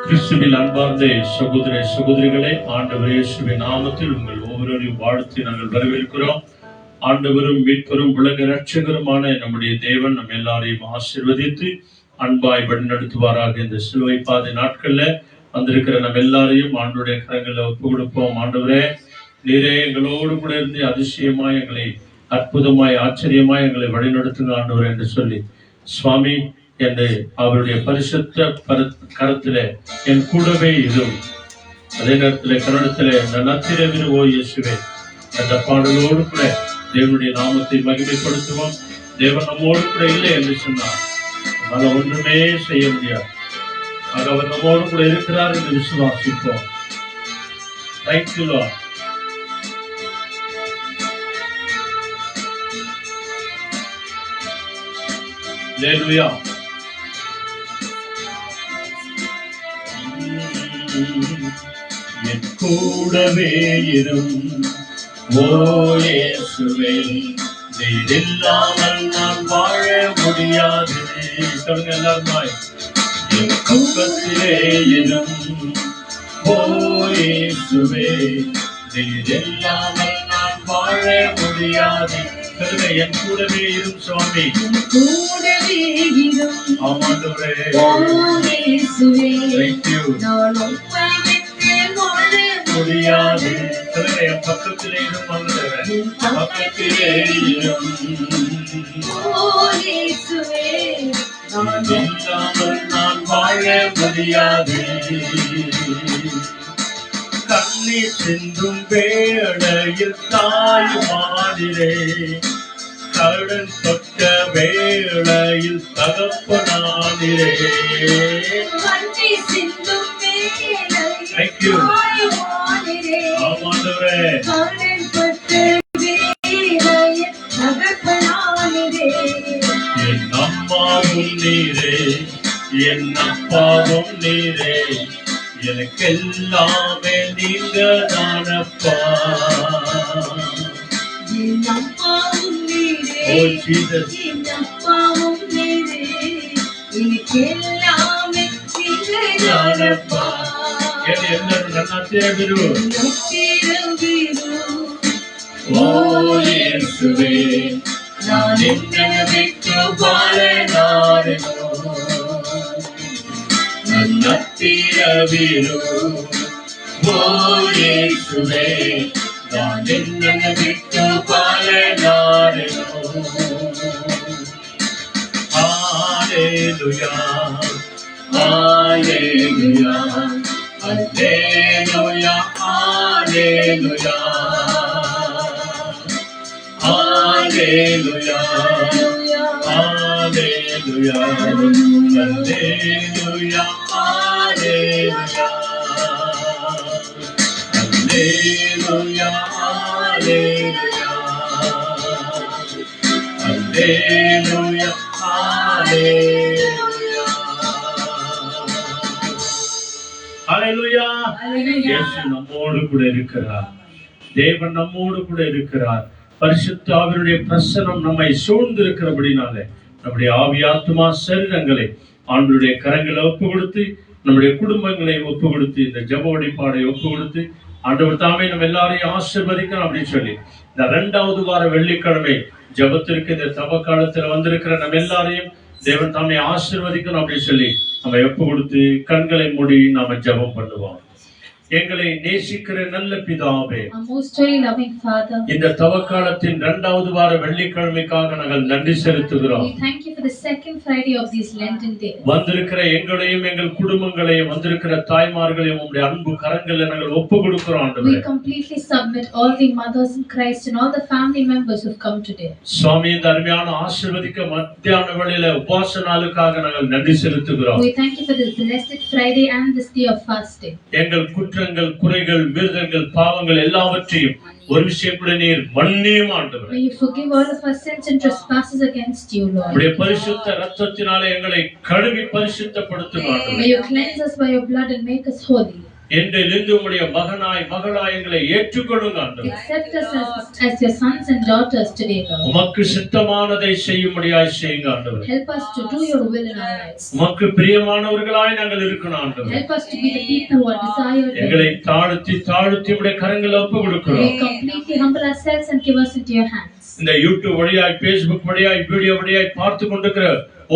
கிறிஸ்துவில் அன்பார்ந்த சகோதர சகோதரிகளே, ஆண்டவர் இயேசுவின் நாமத்தில் உங்கள் ஒவ்வொருவரையும் வாழ்த்தி நாங்கள் வரவேற்கிறோம். ஆண்டவரும் மீட்பரும் உலக இரட்சகருமான நம்முடைய தேவன் நம்ம எல்லாரையும் ஆசீர்வதித்து அன்பாய் வழிநடத்துவாராக. இந்த சிலுவை பாதை நாட்கள்ல வந்திருக்கிற நம்ம எல்லாரையும் ஆண்டவருடைய கரங்களை ஒப்பு கொடுப்போம். ஆண்டவரே, நீரே எங்களோடு கூட இருந்து அதிசயமாய் எங்களை அற்புதமாய் ஆச்சரியமாய் எங்களை வழிநடத்துங்க ஆண்டவர் என்று சொல்லி, சுவாமி என்று அவருடைய பரிசுத்த கரத்திலே என் கூடவே இரும். அதே நேரத்தில் கன்னடத்திலே நத்திரவிரு ஓ இயேசுவே என்ற பாடலோடு கூட தேவனுடைய நாமத்தை மகிமைப்படுத்துவோம். தேவன் நம்மோடு கூட இல்லை என்று சொன்னார், அதை ஒன்றுமே செய்ய முடியாது. ஆக அவர் நம்மோடு கூட இருக்கிறார் என்று விசுவாசிப்போம். Thank you, Lord. Hallelujah. என் கூடவே இரும் ஓ இயேசுவே, நீர் இல்லாமல் நான் வாழ முடியாது. சொல்லுங்க எல்லாருமாய். என் பக்கத்திலே இரும் ஓ இயேசுவே, நீர் இல்லாமல் நான் வாழ முடியாது. சொல்லுங்க, என் கூடவே இரும் சுவாமி. கூடவே இரும் ஆமாண்டவரே ஓ இயேசுவே, thank you. நான் முடியாது. சொல்லுங்க, என் பக்கத்திலே இரும் ஆண்டவரே, பக்கத்திலே இரும் ஓ இயேசுவே, நான் இல்லாமல் நான் வாழ முடியாது. கண்ணீர் சிந்தும் வேளையில் தாயுமானிரே, கடன் தொட்ட வேளையில் தகப்பனானிரே. Thank you. ஆமாண்டவரே, என் அம்மாவும் நீரே, என் அப்பாவும் நீரே, எனக்கெல்லாமே நீங்க தானப்பா. ஓ ஜீசஸ், அப்பாவும் நீரே, எனக்கெல்லாமே நீங்க தானப்பா. எல்லாரும் நன்னாத்திரவிரு ஓ இயேசுவே, நான் என்னை விட்டு வாழ நானோ. நன்னாத்திரவிரு ஓ இயேசுவே, நான் என்னை விட்டு வாழ நானோ. ஹalleluya ஹalleluya Alleluia, Alleluia, Alleluia, Alleluia, Alleluia, Alleluia, Alleluia, Alleluia, Alleluia. ஹalleluya. இயேசு நம்மோடு கூட இருக்கிறார். தேவன் நம்மோடு கூட இருக்கிறார். பரிசுத்த ஆவியுடைய பிரசன்னம் நம்மை சூழ்ந்து இருக்கிறபடினாலே நம்முடைய ஆவி ஆத்துமா சரீரங்களை ஆண்டவருடைய கரங்களை ஒப்பு கொடுத்து, நம்முடைய குடும்பங்களை ஒப்பு கொடுத்து, இந்த ஜெப வழிபாடை ஒப்பு கொடுத்து ஆண்டவர் தாமே நம்ம எல்லாரையும் ஆசீர்வதிக்கணும் அப்படின்னு சொல்லி, இந்த 2வது வார வெள்ளிக்கிழமை ஜெபத்திற்கு இந்த தப காலத்துல வந்திருக்கிற நம்ம எல்லாரையும் தேவன் தாமே ஆசீர்வதிக்கணும் அப்படின்னு சொல்லி நம்ம ஒப்பு கொடுத்து கண்களை மூடி நாம ஜெபம் பண்ணுவோம். எங்களை நேசிக்கிற நல்ல பிதாவே, இந்த தவக்காலத்தின் 2வது வார வெள்ளிக்கிழமைக்காக நாங்கள் நன்றி செலுத்துகிறோம். வந்திருக்கிற எங்களையும் எங்கள் குடும்பங்களையும் வந்திருக்கிற தாய்மார்களையும் உம்முடைய அன்பு கரங்களில் நாங்கள் ஒப்பு கொடுக்கிறோம் ஆண்டவரே. சுவாமி, இந்த அருமையான ஆசீர்வதிக்க மத்தியான வேளையில உபவாச நாளுக்காக நாங்கள் நன்றி செலுத்துகிறோம். எங்கள் குற்றங்கள், குறைகள், மீறுதல்கள், பாவங்கள் எல்லாவற்றையும் ஒரு விஷயம் கூட நீர் மன்னியும் ஆண்டவரே. May you forgive all of our sins and trespasses against you, Lord. உம்முடைய பரிசுத்த இரத்தத்தினாலே எங்களை கழுவி பரிசுத்தப்படுத்தும் ஆண்டவரே. May you cleanse us by your blood and make us holy. என்றிலிருந்து உம்முடைய மகனாய் மகளாய் எங்களை ஏற்றுக்கொள்ளுங்க ஆண்டவரே. Accept us as your sons and daughters today, Lord. உமக்கு சித்தமானதை செய்யும்படியாய் செய்யுங்க ஆண்டவரே. Help us to do your will in our lives. உமக்கு பிரியமானவர்களாய் நாங்கள் இருக்கணும் ஆண்டவரே. Help us to be the people who are desired. எங்களை தாழ்த்தி உம்முடைய கரங்களில் ஒப்பு கொடுக்கிறோம். We completely humble ourselves and give us into your hands. இந்த யூடியூப் வழியாய் பேஸ்புக் வழியாய் வீடியோ வழியாய் பார்த்து கொண்டிருக்கிற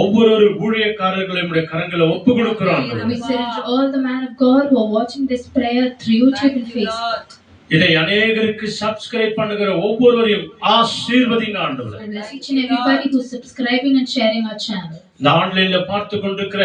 ஒவ்வொரு ஊழியக்காரர்களையும் உம்முடைய கரங்களை ஒப்பு கொடுக்கிறோம். We surrender all the man of God who are watching this prayer through YouTube and Facebook. இதை அநேகருக்கு சப்ஸ்கிரைப் பண்ணுகிற ஒவ்வொருவரையும் ஆசீர்வதிங்க ஆண்டவரே. And bless each and everybody who is subscribing and sharing our channel. இந்த ஆன்லைன்ல பார்த்து கொண்டிருக்கிற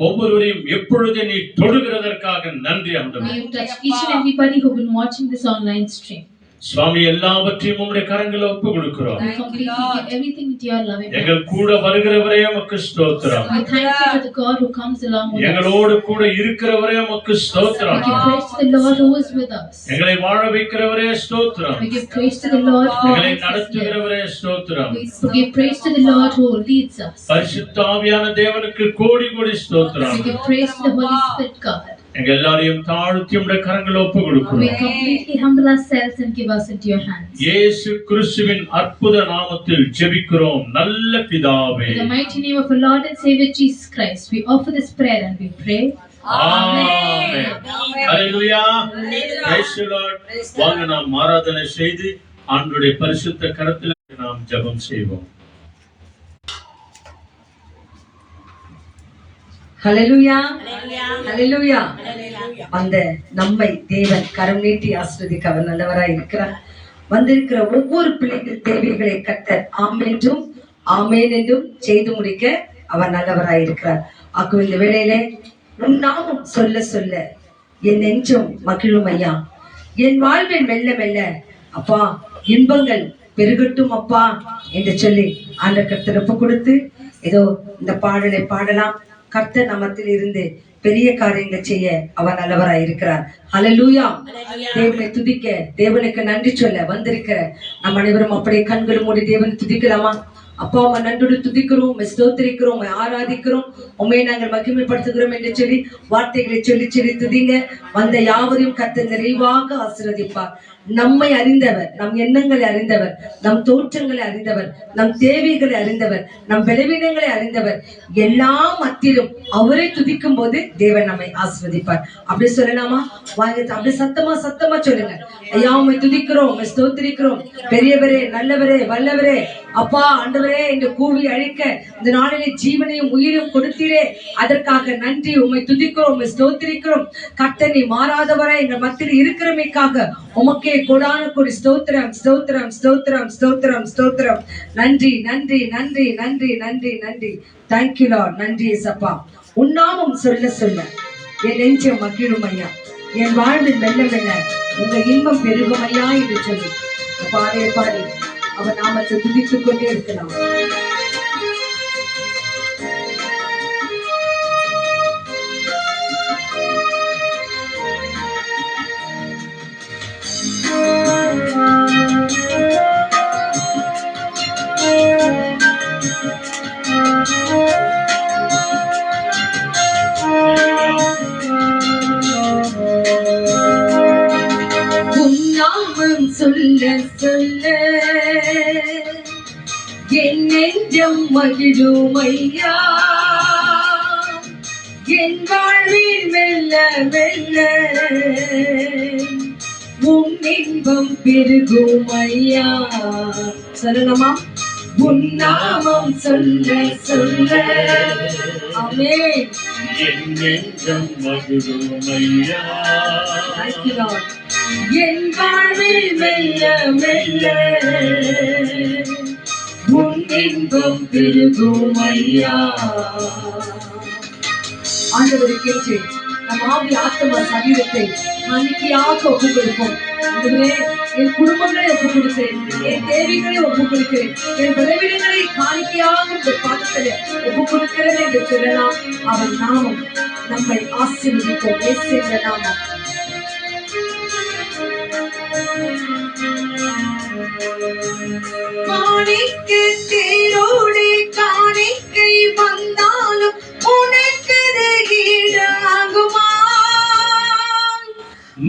ஒவ்வொருவரையும் எப்பொழுது நீ தொடுகிறதற்காக நன்றி ஆண்டவரே. May you touch each and everybody who have been watching this online stream. சுவாமி எல்லாவற்றையும் உம்முடைய கரங்களில் ஒப்பு கொடுக்கிறோம். We completely give everything into your loving hands. எங்கள் கூட வருகிறவரே உமக்கு ஸ்தோத்திரம். We thank you for the God who comes along with us. எங்களோடு கூட இருக்கிறவரே உமக்கு ஸ்தோத்திரம். We give praise to the Lord who is with us. எங்களை வாழ வைக்கிறவரே ஸ்தோத்திரம். We give praise to the Lord who எங்களை leads us. நடத்துகிறவரே ஸ்தோத்திரம். We give praise to the Lord who leads us. பரிசுத்த ஆவியான தேவனுக்கு கோடி கோடி ஸ்தோத்திரம். We give praise to the Holy Spirit God. எங்க எல்லாரையும் தாழ்த்தி உம்முடைய கரங்களில் ஒப்பு We கொடுக்கிறோம். completely humble ourselves and give us into your hands. இயேசு கிறிஸ்துவின் அற்புத நாமத்தில் ஜெபிக்கிறோம் நல்ல பிதாவே. In the mighty name of our Lord and Savior Jesus Christ, we offer this prayer and we pray. Amen. Hallelujah. Praise the Lord. வாங்க நாம் ஆராதனை செய்து ஆண்டவருடைய பரிசுத்த கரத்தில் நாம் ஜெபம் செய்வோம். ஹalleluya ஹalleluya. அந்த நம்மை தேவன் கரம் நீட்டி ஆசீர்வதிக்க அவர் நல்லவராய் இருக்கிறார். வந்திருக்கிற ஒவ்வொரு பிள்ளைகள் தேவைகளை கர்த்தர் ஆமென்றும் ஆமென் என்றும் செய்து முடிக்க அவர் நல்லவராய் இருக்கிறார். ஆக்கு இந்த வேளையிலே உன் நாமம் சொல்ல சொல்ல என் நெஞ்சம் மகிழும் ஐயா. என் வாழ்வில் மெல்ல மெல்ல அப்பா இன்பங்கள் பெருகட்டும் அப்பா என்று சொல்லி ஆண்டவர் கர்த்தர் ஒப்பு கொடுத்து ஏதோ இந்த பாடலை பாடலாம். கர்த்தர் நமத்தில் இருந்து பெரிய காரியங்கள் செய்ய அவர் நல்லவராய் இருக்கிறார். ஹalleluya. தேவனை துதிக்க தேவனுக்கு நன்றி சொல்ல வந்திருக்கிற நம் அனைவரும் அப்படியே கண்கள் மூடி தேவனை துதிக்கலாமா? அப்பா உம்மை நன்றோடு துதிக்கிறோம், உம்மை ஸ்தோத்திரிக்கிறோம், உம்மை ஆராதிக்கிறோம், உம்மை நாங்கள் மகிமைப்படுத்துகிறோம் என்று சொல்லி வார்த்தைகளை சொல்லி சொல்லி துதிங்க. வந்த யாவரையும் கர்த்தர் நிறைவாக ஆசீர்வதிப்பார். நம்மை அறிந்தவர், நம் எண்ணங்களை அறிந்தவர், நம் தோற்றங்களை அறிந்தவர், நம் தேவைகளை அறிந்தவர், நம் பலவீனங்களை அறிந்தவர். எல்லாம் மத்தியிலும் அவரை துதிக்கும் போது தேவன் நம்மை ஆசீர்வதிப்பார். அப்படி சொல்லலாமா? வாங்க அப்படி சத்தமா சொல்லுங்க. ஐயா உம்மை துதிக்கிறோம், உம்மை ஸ்தோத்திரிக்கிறோம், பெரியவரே, நல்லவரே, வல்லவரே, அப்பா ஆண்டவரே என்று கூவி அழைக்க இந்த நாளிலே ஜீவனையும் உயிரையும் கொடுத்தீரே, அதற்காக நன்றி. உம்மை துதிக்கிறோம், உம்மை ஸ்தோத்திரிக்கிறோம். கர்த்தர் நீ மாறாதவரே எங்கள் மத்தியில் இருக்கிறமைக்காக உமக்கே கோடான கோடி ஸ்தோத்திரம் ஸ்தோத்திரம் ஸ்தோத்திரம் ஸ்தோத்திரம் ஸ்தோத்திரம். நன்றி நன்றி நன்றி நன்றி நன்றி நன்றி. Thank you Lord. நன்றி ஏசப்பா. உன்னாமம் சொல்ல சொல்ல என் நெஞ்சம் மகிழும் ஐயா. என் வாழ்வில் மெல்ல மெல்ல உங்க இன்பம் பெருகும் ஐயா என்று சொல்லி பாடலை பாடி அவர் நாமத்தை துதித்துக் கொண்டே இருக்கலாம். சொல்ல சொல்ல என் நெஞ்சம் மகிழும் ஐயா. என் வாழ்வில் மெல்ல மெல்ல உன் இன்பம் பெருகும் ஐயா. சொல்லலாமா? உன் நாமம் சொல்ல சொல்ல ஆமென். என் நெஞ்சம் மகிழும் ஐயா. Thank you Lord. என் வாழ்வில் மெல்ல மெல்ல உன் இன்பம் பெருகும் ஐயா. ஆண்டவருக்கேற்று நம் ஆவி ஆத்மா சரீரத்தை காணிக்கையாக ஒப்பு கொடுப்போம். என் குடும்பங்களை ஒப்பு கொடுக்கிறேன், என் தேவைகளை ஒப்பு கொடுக்கிறேன், என் பலவீனங்களை காணிக்கையாக பாதத்தில் ஒப்பு கொடுக்கிறேன் என்று சொல்லலாம். அவன் நாமம் நம்மை ஆசீர்வதிக்கும். இயேசுவின் நாமம். காணிக்கை தேரோடு காணிக்கை வந்தாலும் உனக்கு ஈடாகுமா?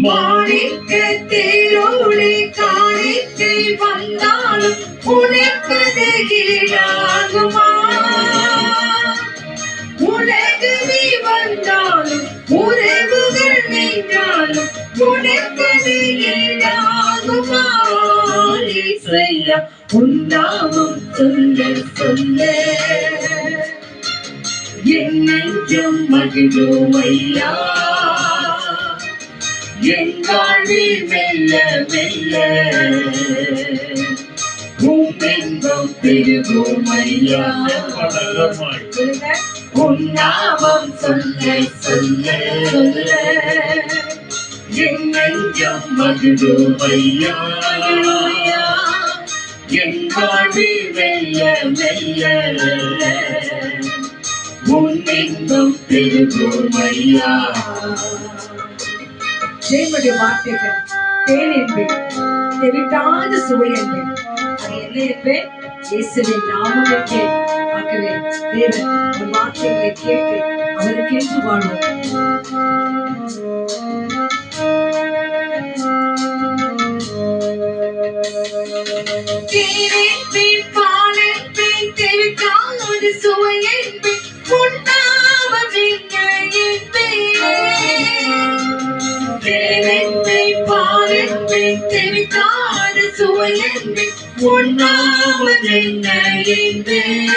மாணிக்க தேரோடு காணிக்கை வந்தாலும் உனக்கது ஈடாகுமா? உலகமே வந்தாலும் உறவுகள் நின்றாலும் உனக்கது ஈடாகுமா? இசையா உன்னாவும் சொல்ல சொல்ல என் நெஞ்சம் மகிழும் ஐயா, என் வாழ்வில் மெல்ல மெல்ல உம்மெங்கும் பெருகும் ஐயா. உன் நாமம் சொல்ல சொல்ல சொல்ல என் நெஞ்சம் மகிழும் ஐயா, என் வாழ்வில் மெல்ல மெல்ல உம்மெங்கும் பெருகும் ஐயா. தேவனுடைய வார்த்தைகள் தேன் என்பேன், தெவிட்டாத சுவை என்பேன். அது என்ன என்பேன்? இயேசுவின் நாமம் என்பேன். ஆகவே தேவன் ஒரு வார்த்தைகளை கேட்டு அவருக்கென்று வாழும். தேனென்பேன், பாலென்பேன், தெவிட்டாத சுவை என்பேன். உன் நாமம் என்ன என்பேன்? தேனென்பேன், பாலென்பேன், தெவிட்டாத சுவை என்பேன். உன் நாமம் என்ன என்பேன்?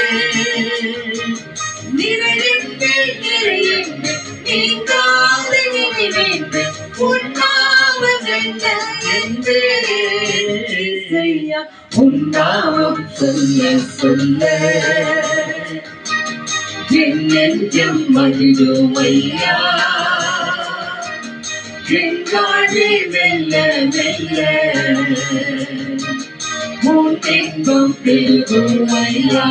நிறையென்பேன், நிறையென்பேன், நீங்காத நினைவென்பேன். உன் நாமம் என்ன என்பேன்? இசையா உன் நாமம் சொல்ல சொல்ல என் நெஞ்சம் மகிழும் ஐயா, என் வாழ்வில் மெல்ல மெல்ல உம்மெங்கும் பெருகும் ஐயா.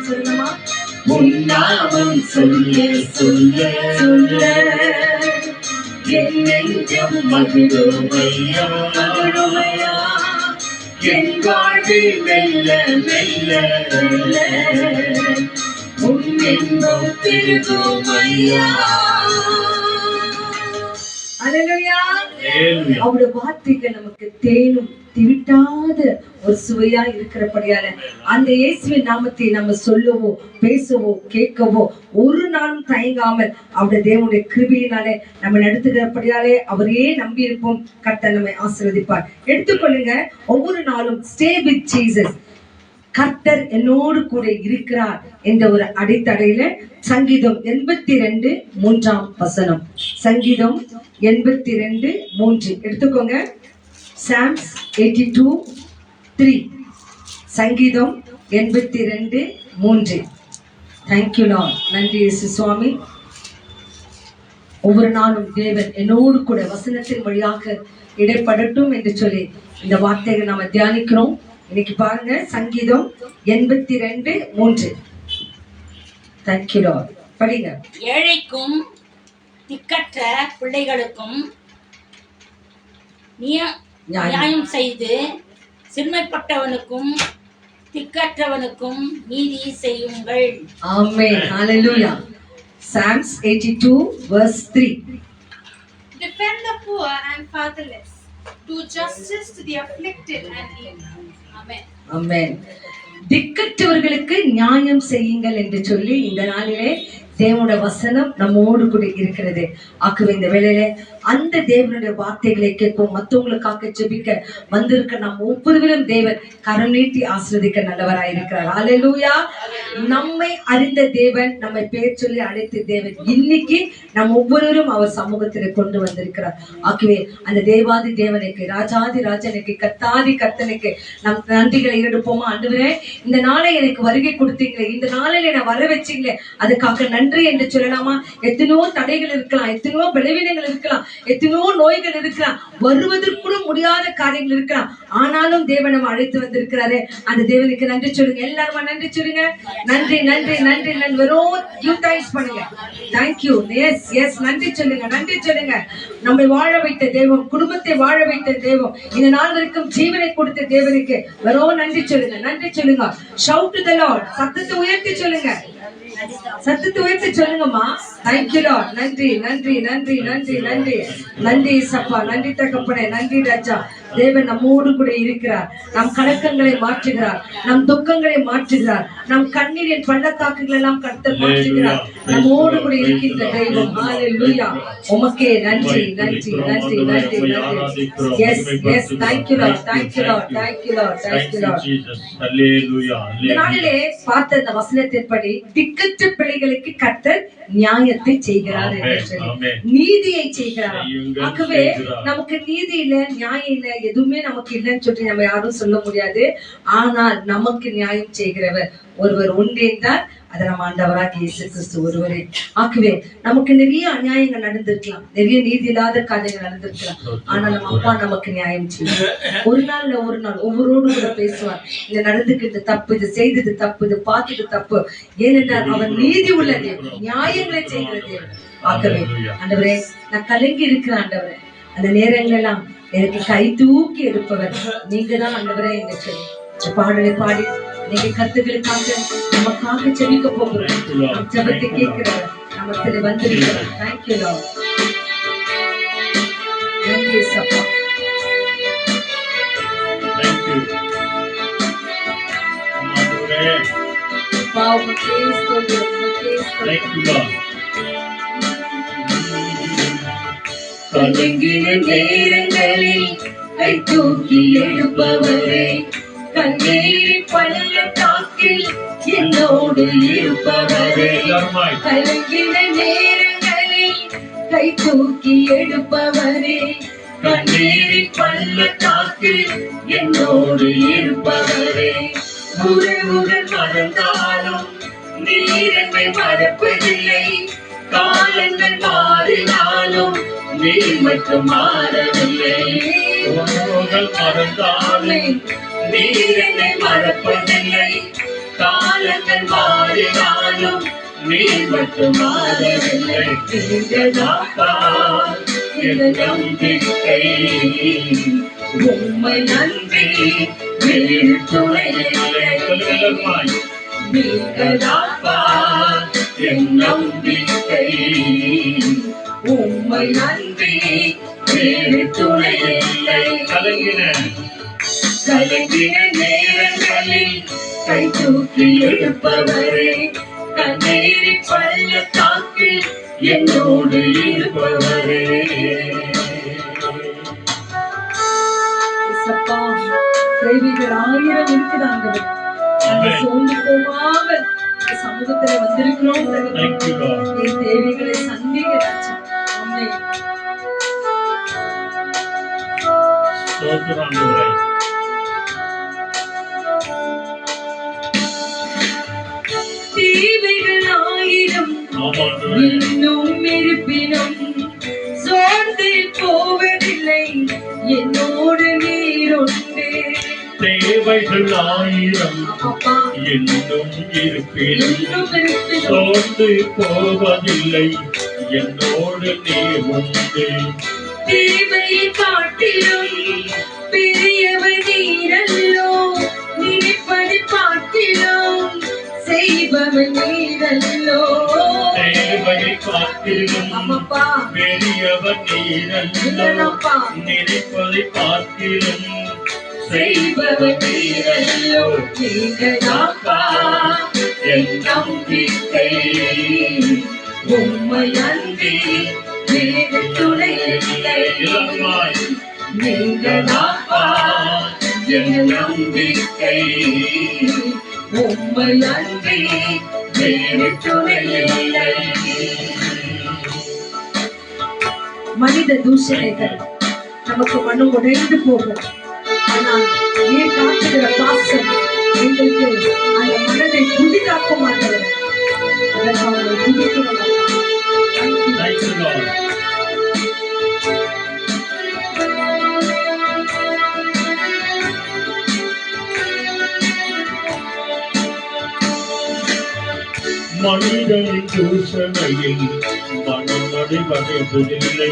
சொல்லமா? உன் நாமம் சொல்ல சொல்ல சொல்ல என் நெஞ்சம் மகிழும் ஐயா, மகிழும் ஐயா, என் வாழ்வில் மெல்ல மெல்ல மெல்ல உம்மெங்கும் பெருகும் ஐயா. அல்லேலூயா. அவருடைய வார்த்தைகள் நமக்கு தேனும் திவிட்டாத ஒரு சுவையா இருக்கிறபடியால அந்த இயேசுவின் நாமத்தை நம்ம சொல்லவோ பேசவோ கேட்கவோ ஒரு நாளும் தயங்காமல் அவருடைய தேவனுடைய கிருபையினாலே நம்ம நடத்துகிறபடியாலே அவரையே நம்பி இருப்போம். கர்த்தர் நம்மை ஆசீர்வதிப்பார். எடுத்துக்கொள்ளுங்க, ஒவ்வொரு நாளும் ஸ்டே வித் ஜீசஸ். கர்த்தர் என்னோடு கூட இருக்கிறார் என்ற ஒரு அடித்தடையில சங்கீதம் 82:3 சங்கீதம் 82:3 எடுத்துக்கோங்க. Psalms 82:3 சங்கீதம் 82:3. Thank you Lord. நன்றி இயேசு சுவாமி. ஒவ்வொரு நாளும் தேவன் என்னோடு கூட வசனத்தின் வழியாக இடைப்படட்டும் என்று சொல்லி இந்த வார்த்தைகளை நாம தியானிக்கிறோம். இன்னைக்கு பாருங்க, சங்கீதம் 82:3. Thank you Lord. படிங்க. ஏழைக்கும் திக்கற்ற பிள்ளைகளுக்கும் நியாயம் செய்து சிறுமைப்பட்டவனுக்கும் திக்கற்றவனுக்கும் நீதி செய்யுங்கள். ஆமென். ஹalleluya. Psalms 82:3. Defend the poor and fatherless. Do justice to the afflicted and needy. Amen. ஆமென். திக்கற்றவர்களுக்கு நியாயம் செய்யுங்கள் என்று சொல்லி இந்த நாளிலே தேவனுடைய வசனம் நம்மோடு கூட இருக்கிறது. ஆகவே இந்த வேளையில அந்த தேவனுடைய வார்த்தைகளை கேட்போம். மற்றவங்களுக்காக ஜெபிக்க வந்திருக்க நாம் ஒவ்வொருவரும் தேவன் கரம் நீட்டி ஆசீர்வதிக்க நல்லவராய் இருக்கிறார். ஹalleluya. நம்மை அறிந்த தேவன், நம்மை பேர் சொல்லி அழைத்த தேவன் இன்னைக்கு நம் ஒவ்வொருவரும் அவர் சமூகத்தில் கொண்டு வந்திருக்கிறார். ஆகவே அந்த தேவாதி தேவனுக்கு, ராஜாதி ராஜனுக்கு, கர்த்தாதி கர்த்தனுக்கு நம் நன்றிகளை எடுப்போமா? ஆண்டவரே, இந்த நாளை எனக்கு வருகை கொடுத்தீங்களே, இந்த நாளில் என்னை வர வச்சீங்களே, அதுக்காக நன்றி என்று சொல்லலாமா? எத்தனையோ தடைகள் இருக்கலாம், எத்தனையோ பலவீனங்கள் இருக்கலாம், எத்தனையோ நோய்கள் இருக்கலாம், வருவதற்குள்ள முடியாத காரியங்கள் இருக்கலாம். ஆனாலும் தேவன் நம்ம அழைத்து வந்திருக்கிறாரே, அந்த தேவனுக்கு நன்றி சொல்லுங்க. எல்லாருமா நன்றி சொல்லுங்க. நன்றி நன்றி நன்றி நன்றி. வெறும் யூடைஸ் பண்ணுங்க. தேங்க்யூ. Yes yes. நன்றி சொல்லுங்க, நன்றி சொல்லுங்க. நம்மை வாழ வைத்த தெய்வம், குடும்பத்தை வாழ வைத்த தெய்வம், இந்த நாள் வரைக்கும் ஜீவனை கொடுத்த தேவனுக்கு வெறும் நன்றி சொல்லுங்க, நன்றி சொல்லுங்க. Shout to the Lord. சத்தத்தை உயர்த்தி சொல்லுங்க, சத்தத்தை உயர்த்தி சொல்லுங்கம்மா. Thank you Lord. நன்றி நன்றி நன்றி நன்றி நன்றி நன்றி சப்பா, நன்றி தகப்பனே, நன்றி ராஜா. தேவன் நம்மோடு கூட இருக்கிறார். நம் கலக்கங்களை மாற்றுகிறார், நம் துக்கங்களை மாற்றுகிறார், நம் கண்ணீரின் பள்ளத்தாக்குகள் எல்லாம் கர்த்தர் மாற்றுகிறார். நம்மோடு கூட இருக்கின்ற தெய்வம். ஹalleluya. உமக்கே நன்றி நன்றி நன்றி நன்றி நன்றி. Yes yes thank you Lord, thank you Lord, thank you Lord, thank you Lord. இந்த நாளிலே பார்த்த இந்த வசனத்தின்படி திக்கற்ற பிள்ளைகளுக்கு கர்த்தர் நியாயத்தை செய்கிறார் என்று சொல்லி நீதியை செய்கிறார். ஆகவே நமக்கு நீதி இல்ல, நியாயம் இல்ல, எதுவுமே நமக்கு இல்லைன்னு சொல்லி நம்ம யாரும் சொல்ல முடியாது. ஆனால் நமக்கு நியாயம் செய்கிறவர் ஒருவர் உண்டு என்றால் அது நம்ம ஆண்டவராகிய இயேசு கிறிஸ்து ஒருவரே. ஆகவே நமக்கு நிறைய அநியாயங்கள் நடந்திருக்கலாம், நிறைய நீதி இல்லாத காரியங்கள் நடந்திருக்கலாம். ஆனா நம்ம அப்பா நமக்கு நியாயம் செய்வார். ஒரு நாள்ல ஒரு நாள் ஒவ்வொருவரோடு கூட பேசுவார். இது நடந்துக்கிட்டு தப்பு, இது செய்தது தப்பு, இது பார்த்துட்டு தப்பு. ஏனென்றால் அவர் நீதி உள்ள தேவன், நியாயங்களை செய்கிற தேவன். ஆகவே ஆண்டவரே, நான் கலங்கி இருக்கிற ஆண்டவரே, அந்த நேரங்கள் எல்லாம் எனக்கு கை தூக்கி எடுப்பவர் நீங்க தான் ஆண்டவரே என்று சொல்லி இந்த பாடலை பாடி நீங்க கருத்துக்களுக்காக நமக்காக செபிக்க போகிறோம். நம் ஜெபத்தை கேட்கிறவர் நமக்கு வந்திருக்கிறார். Thank you Lord. நன்றி சப்பா. கலங்கின நேரங்களில் கை தூக்கி எழுப்பவரே, கண்ணீரின் பள்ளத்தாக்கில் என்னோடு இருப்பவரே. கலங்கின நேரங்களில் கை தூக்கி எடுப்பவரே, கண்ணீரின் பள்ளத்தாக்கில் என்னோடு இருப்பவரே. உறவுகள் மறந்தாலும் நீர் என்னை மறப்பதில்லை, காலங்கள் மாறினாலும் நீர் மட்டும் மாறவில்லை. உறவுகள் மறந்தாலும் நீர் என்னை மறப்பதில்லை, காலங்கள் மாறினாலும் நீர் மட்டும் மாறவில்லை. என் நம்பிக்கை உம்மை நன்றி, வேறு துணையில்லை. நீங்களாப்பா என் நம்பிக்கை உம்மை நன்றி, வேறு துணையில்லை. கலங்கின நேரங்களில் கை தூக்கி எடுப்பவரே, கண்ணீரின் பள்ளத்தாக்கில் என்னோடு இருப்பவரே. தேவைகள் 1000 இருக்குதாங்க. சோர்ந்து போகாமல் சமூகத்துல வந்திருக்கிறோம். என் தேவைகளை சந்திக்கிறாச்சு. தேவைகள் 1000 இன்னும் இருப்பினும் சோர்ந்து போவதில்லை, என்னோடு நீர் உண்டு. தேவைகள் 1000 இன்னும் இருப்பினும் சோர்ந்து போவதில்லை, என்னோடு நீர் உண்டு. தேவையை காட்டிலும் பெரியவர் நீரல்லோ, நினைப்பதை பார்க்கிலும் செய்பவர் நீரல்லோ. தேவையை காட்டிலும் பெரியவர் நீரல்லோ, நினைப்பதை பார்க்கிலும் செய்பவர் நீரல்லோ. நீங்களாப்பா என் நம்பிக்கை உம்மை அன்றி வேறு துணையில்லை. நீங்களாப்பா என் நம்பிக்கை உம்மை அன்றி வேறு துணையில்லை. மனித தூஷணைகள் நமக்கு மனம் உடைந்து போகும். ஆனால் நீர் காட்டுகிற பாசம் எங்களுக்கு அந்த மனதை புதிதாக்க மாட்டது. அதற்கு அவனை புதிக்கிறோம். மனிதனின் தூஷணையில் மனம் அடைவதில்லை,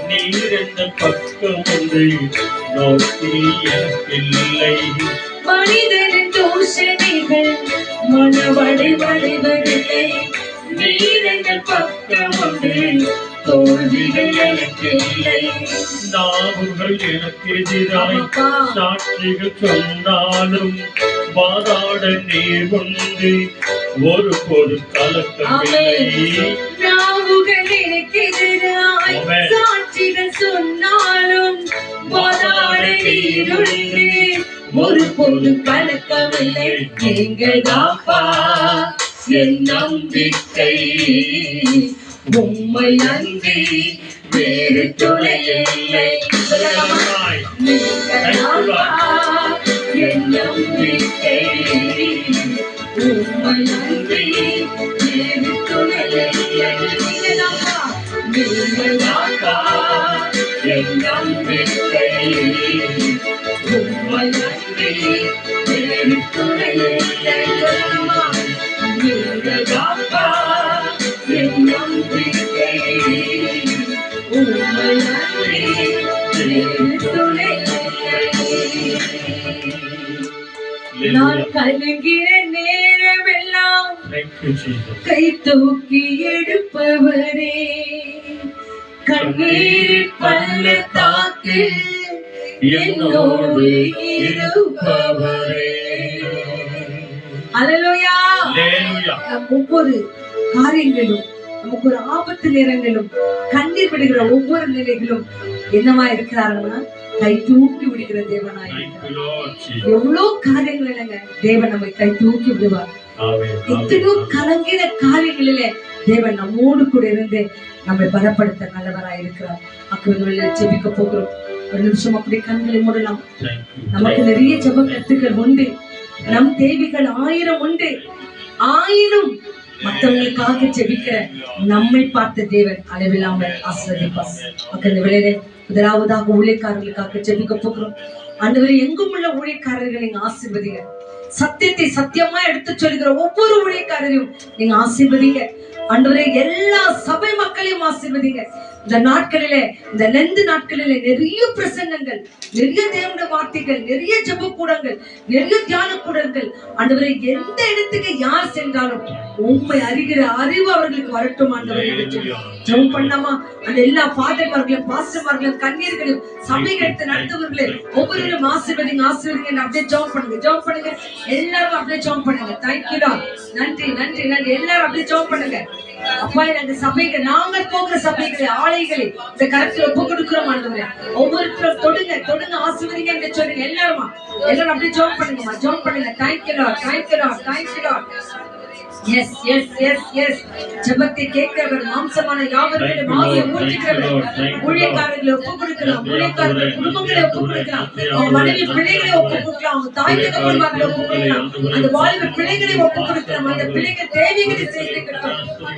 நீர் என்ற பக்கம் ஒன்று நோக்கி எனக்கில்லை. மனிதனின் தூஷணைகள் மனவடைவதில்லை, நீர் எங்கள் பக்கம் உண்டு, தோல்விகள் எனக்கு இல்லை. நாவுகள் எனக்கு எதிராய் சாட்சிகள் சொன்னாலும் வாதாட நீர் உண்டு, ஒரு பொது கலக்கமில்லை. நாவுகள் எனக்கு எதிராய் சாட்சிகள் சொன்னாலும் வாதாட நீர் உண்டு, ஒரு பொது கலக்கமில்லை. எங்கள் தாப்பா என் நம்பிக்கை, உம்மை அன்றி வேறு துணை இல்லை. எங்கள் தாப்பா என் நம்பிக்கை, உம்மை அன்றி வேறு துணை இல்லை. எங்கள் தாப்பா என் நம்பிக்கை, உம்மை அன்றி வேறு துணை இல்லை. எங்கள் தாப்பா என் நம்பிக்கை, உம்மை அன்றி வேறு துணை இல்லை. நான் கலங்கிற நேரமெல்லாம் கை தூக்கி எடுப்பவரே, கண்ணீரில் பள்ளத்தாக்கில் என்னோடு இருப்பவரே. அல்லேலூயா. ஒவ்வொரு காரியங்களும் நமக்கு ஒரு ஆபத்து நேரங்களும் கண்ணீர் விடுகிற ஒவ்வொரு நிலைகளும் என்னவா இருக்கிறாருன்னா கை தூக்கி விடுகிற தேவனாய். எவ்வளவு காரியங்கள் இல்லைங்க, தேவன் நம்மை கை தூக்கி விடுவார். எத்தனையோ கலங்கிற காரியங்களிலே தேவன் நம்மோடு கூட இருந்து நம்மை பலப்படுத்த நல்லவராய் இருக்கிறார். அக்குவங்களில் ஜெபிக்க போகிறோம். ஒரு நிமிஷம் அப்படி கண்களை மூடலாம். நமக்கு நிறைய ஜெப கருத்துக்கள் உண்டு, நம் தேவைகள் 1000 உண்டு. ஆயினும் மற்றவங்களுக்காக ஜெபிக்கிற நம்மை பார்த்த தேவன் அளவில்லாமல் ஆசீர்வதிப்பார். இந்த வேளையிலே முதலாவதாக ஊழியக்காரர்களுக்காக ஜெபிக்க போகிறோம். ஆண்டவரே, எங்கும் உள்ள ஊழியக்காரர்களை நீங்க ஆசீர்வதிங்க. சத்தியத்தை சத்தியமா எடுத்து சொல்லுகிற ஒவ்வொரு ஊழியக்காரரையும் நீங்க ஆசீர்வதிங்க. ஆண்டவரே, எல்லா சபை மக்களையும் ஆசீர்வதிங்க. இந்த நாட்களிலே, இந்த லெந்து நாட்களிலே நிறைய பிரசங்கங்கள், நிறைய தேவனுடைய வார்த்தைகள், நிறைய ஜெப கூடங்கள், நிறைய தியான கூடங்கள். ஆண்டவரே, எந்த இடத்துக்கு யார் சென்றாலும் உண்மை அறிகிற அறிவு அவர்களுக்கு வரட்டும். ஆண்டவரே, ஜெபம் பண்ணாமா அந்த எல்லா ஃபாதர்மார்களும் பாஸ்டர்மார்களும் கன்னியர்களும் சபைகளுக்கு நடத்துவர்களே ஒவ்வொருவரும் ஆசீர்வதிங்க, ஆசீர்வதிங்க. அப்படியே ஜெபம் பண்ணுங்க, ஜெபம் பண்ணுங்க. எல்லாரும் அப்படியே ஜெபம் பண்ணுங்க. தேங்க்யூடா, நன்றி நன்றி நன்றி. எல்லாரும் அப்படியே ஜெபம் பண்ணுங்க. அப்பா, இந்த சபைகள், நாங்கள் போகிற சபைகளை, ஆலயங்களை இந்த கருத்துல ஒப்பு கொடுக்கிறோம். ஆண்டவரே, ஒவ்வொருத்தரும் தொடுங்க தொடுங்க, ஆசீர்வதிங்க என்று சொல்லுங்க. எல்லாரும் அப்படியே ஜெபம் பண்ணுங்கம்மா, ஜெபம் பண்ணுங்க. தேங்க்யூடா, தேங்க்யூடா, தேங்க்யூடா. Yes yes yes yes. ஜெபத்தை கேட்கிறவர், மாம்சமான யாவர்களையும் ஆவியை ஊற்றுகிறவர். ஊழியக்காரர்களை ஒப்பு கொடுக்கலாம், ஊழியக்காரர்கள் குடும்பங்களை ஒப்பு கொடுக்கலாம், அவங்க மனைவி பிள்ளைகளை ஒப்பு கொடுக்கலாம், அவங்க தாய் தகவல்களை ஒப்பு கொடுக்கலாம், அந்த வாழ்வு பிள்ளைகளை ஒப்பு கொடுக்கலாம். அந்த பிள்ளைகள் தேவைகளை செய்திருக்கட்டும்.